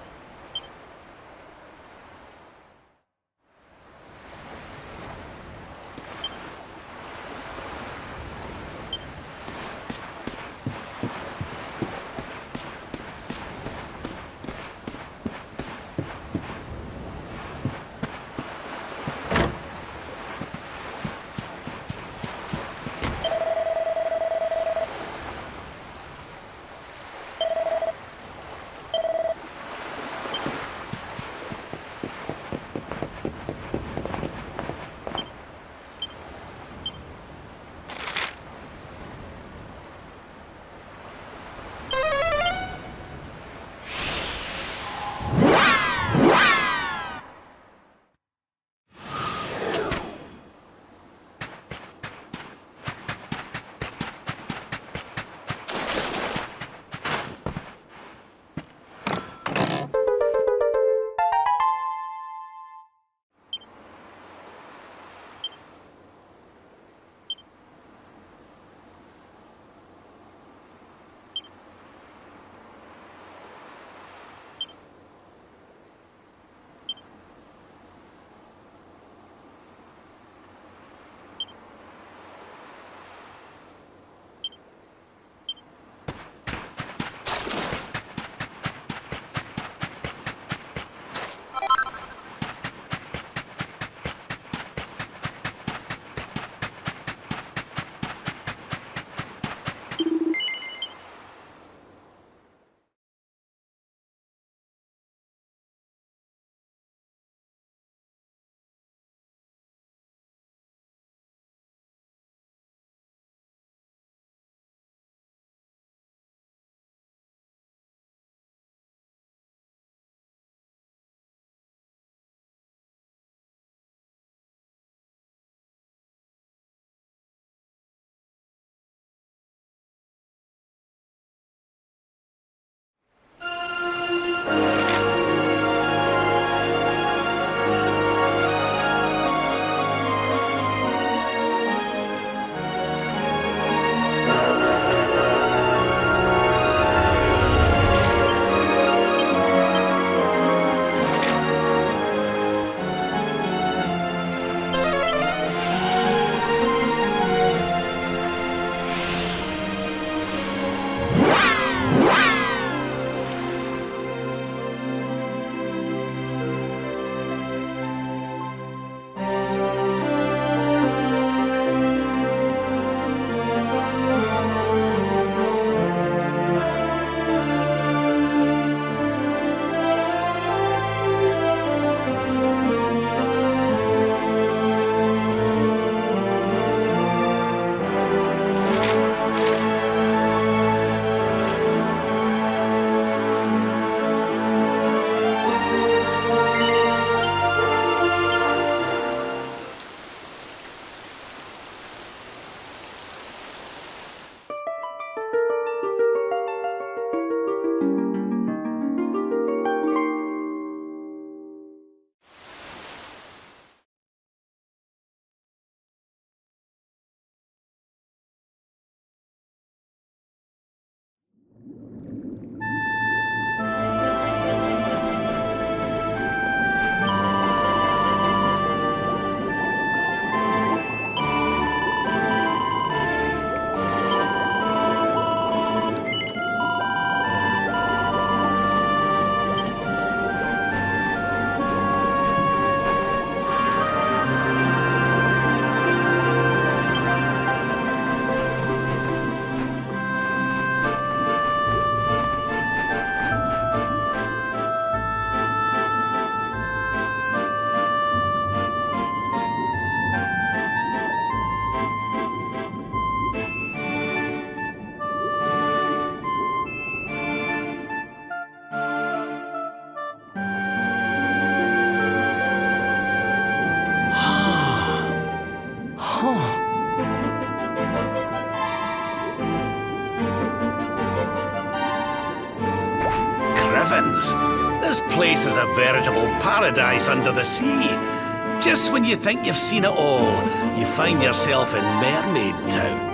heavens! This place is a veritable paradise under the sea. Just when you think you've seen it all, you find yourself in Mermaid Town.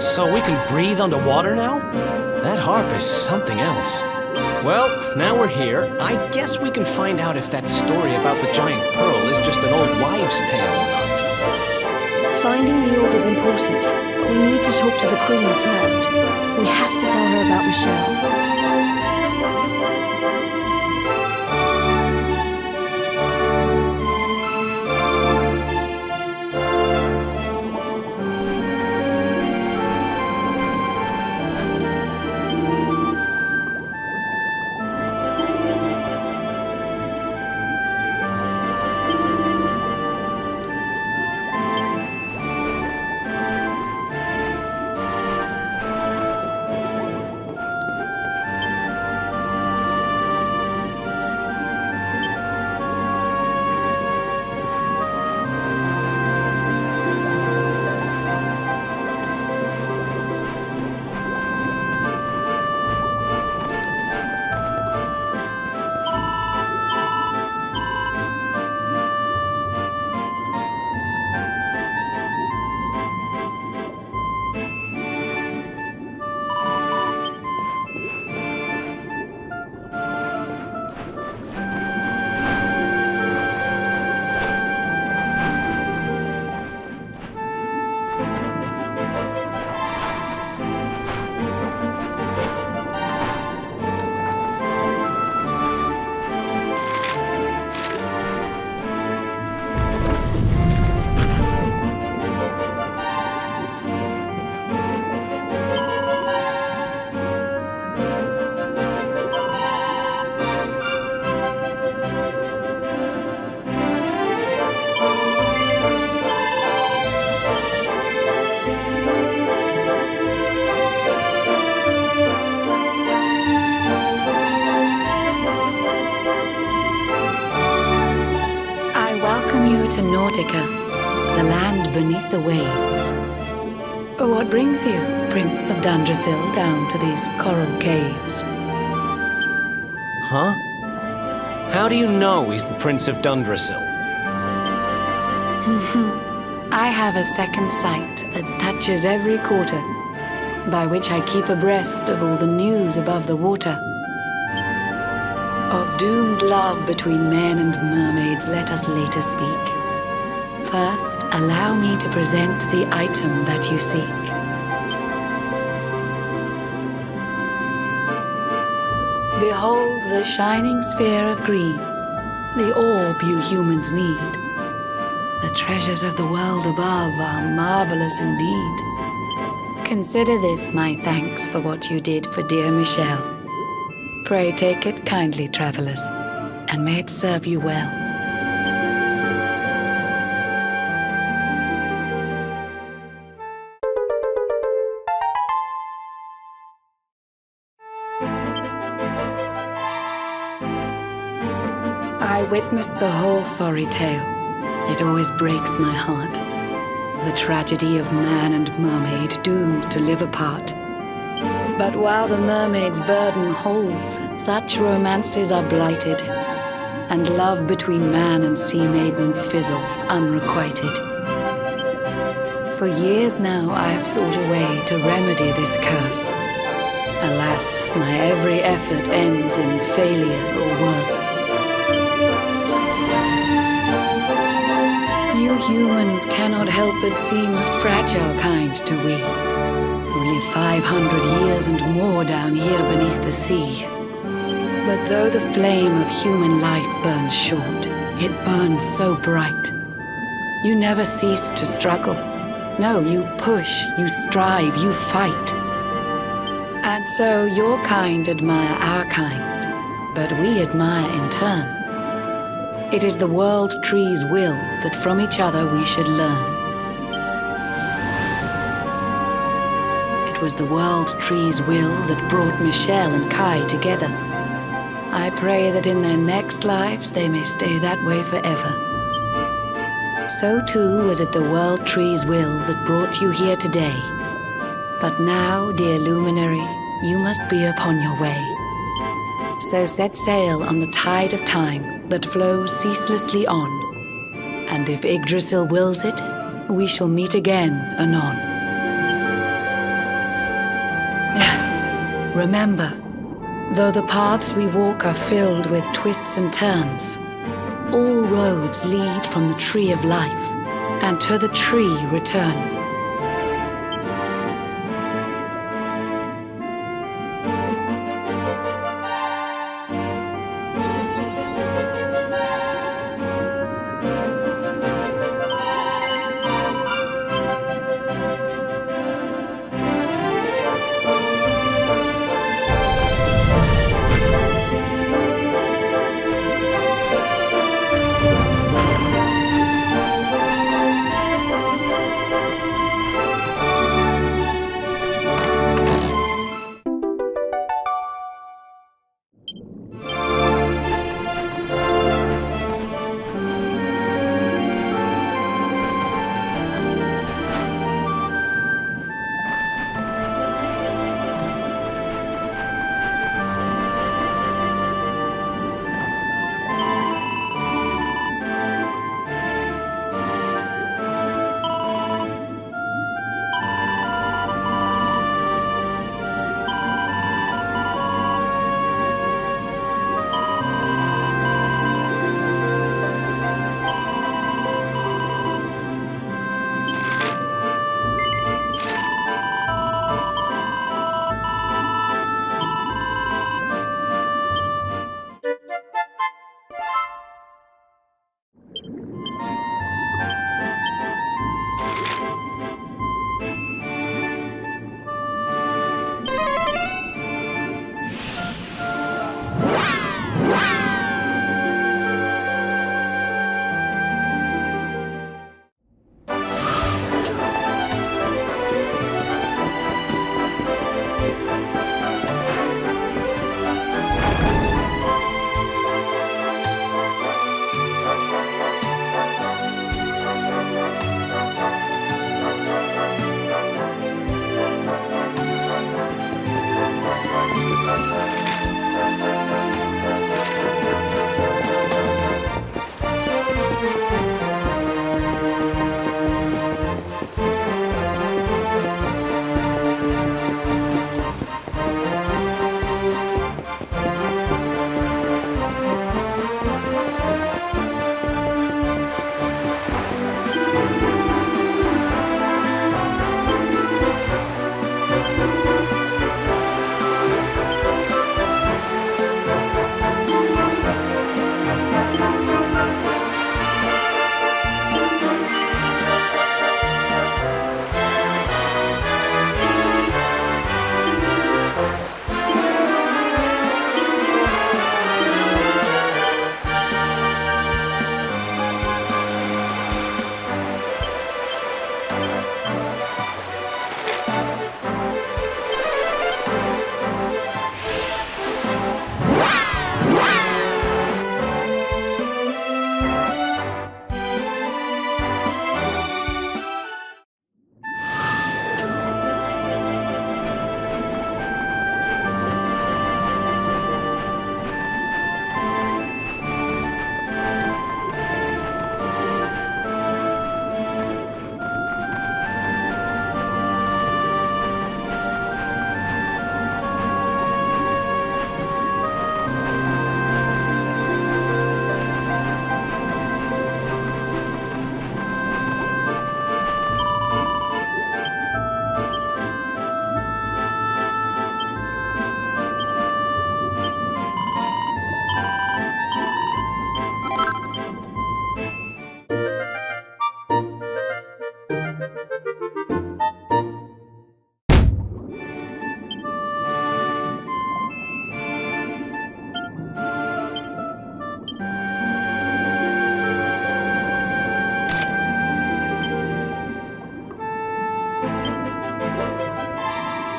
So we can breathe underwater now? That harp is something else. Well, now we're here. I guess we can find out if that story about the giant pearl is just an old wives' tale or not. Finding the orb is important, but we need to talk to the Queen first. We have to tell her about Michelle. To Nautica, the land beneath the waves. What brings you, Prince of Dundrasil, down to these coral caves? Huh? How do you know he's the Prince of Dundrasil? I have a second sight that touches every quarter, by which I keep abreast of all the news above the water. Of doomed love between men and mermaids, let us later speak. First, allow me to present the item that you seek. Behold the shining sphere of green, the orb you humans need. The treasures of the world above are marvelous indeed. Consider this my thanks for what you did for dear Michelle. Pray take it kindly, travelers, and may it serve you well. I witnessed the whole sorry tale. It always breaks my heart. The tragedy of man and mermaid doomed to live apart. But while the mermaid's burden holds, such romances are blighted, and love between man and sea maiden fizzles unrequited. For years now I have sought a way to remedy this curse. Alas, my every effort ends in failure or worse. You humans cannot help but seem a fragile kind to we, who live 500 years and more down here beneath the sea. But though the flame of human life burns short, it burns so bright. You never cease to struggle. No, you push, you strive, you fight. And so your kind admire our kind, but we admire in turn. It is the world tree's will that from each other we should learn. It was the world tree's will that brought Michelle and Kai together. I pray that in their next lives they may stay that way forever. So too was it the world tree's will that brought you here today. But now, dear luminary, you must be upon your way. So set sail on the tide of time that flows ceaselessly on. And if Yggdrasil wills it, we shall meet again anon. Remember, though the paths we walk are filled with twists and turns, all roads lead from the tree of life, and to the tree return.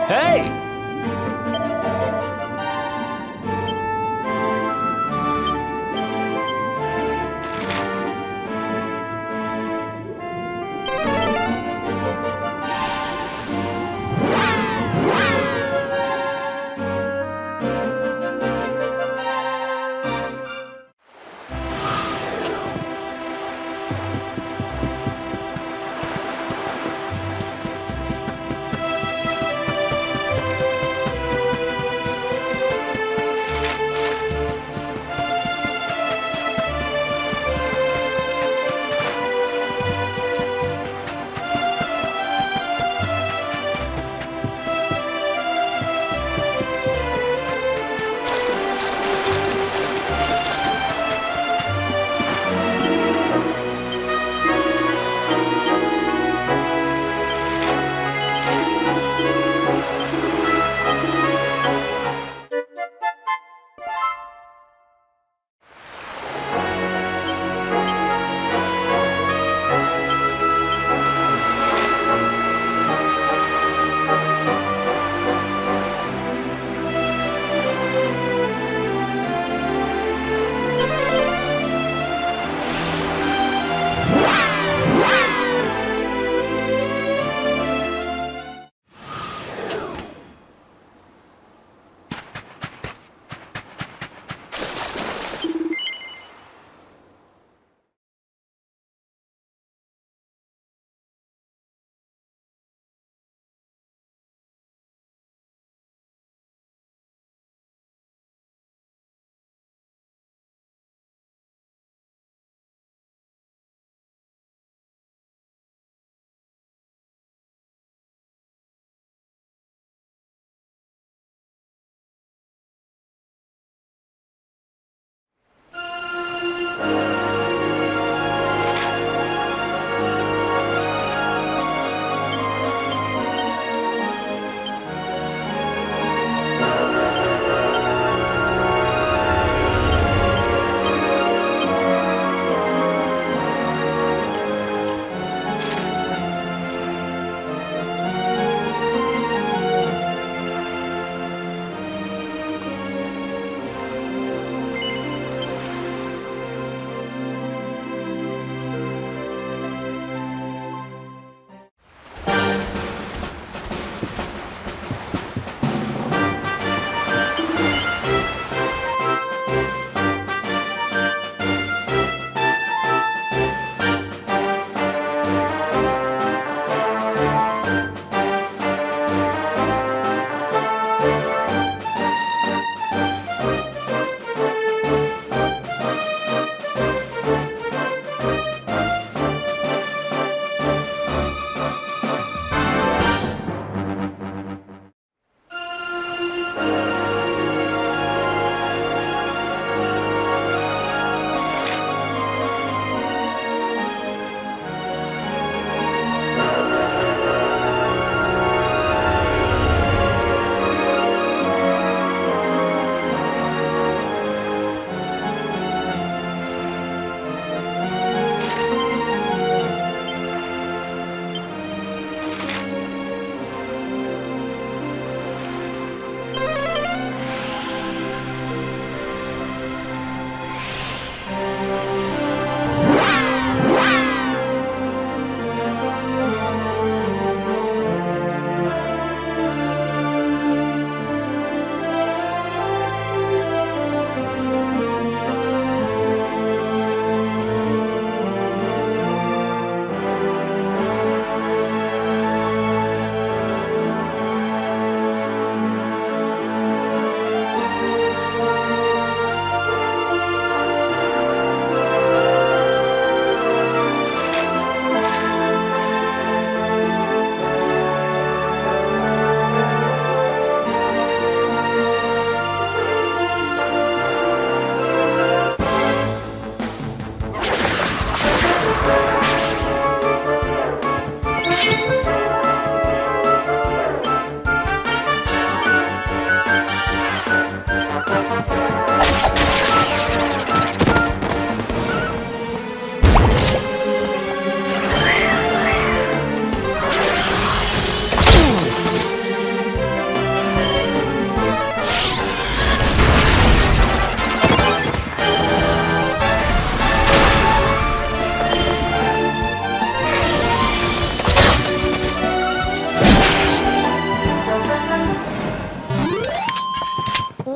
Hey!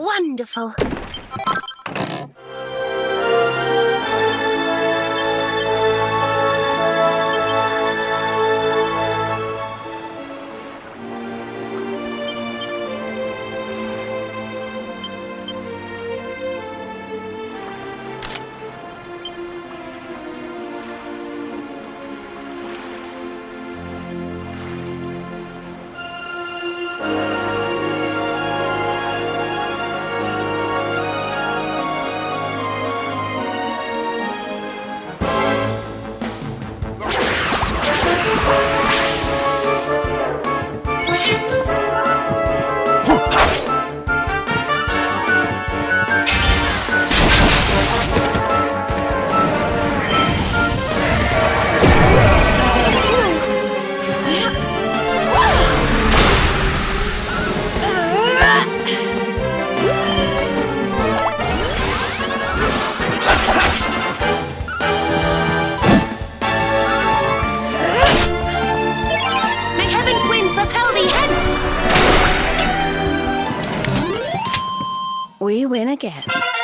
wonderful. We win again.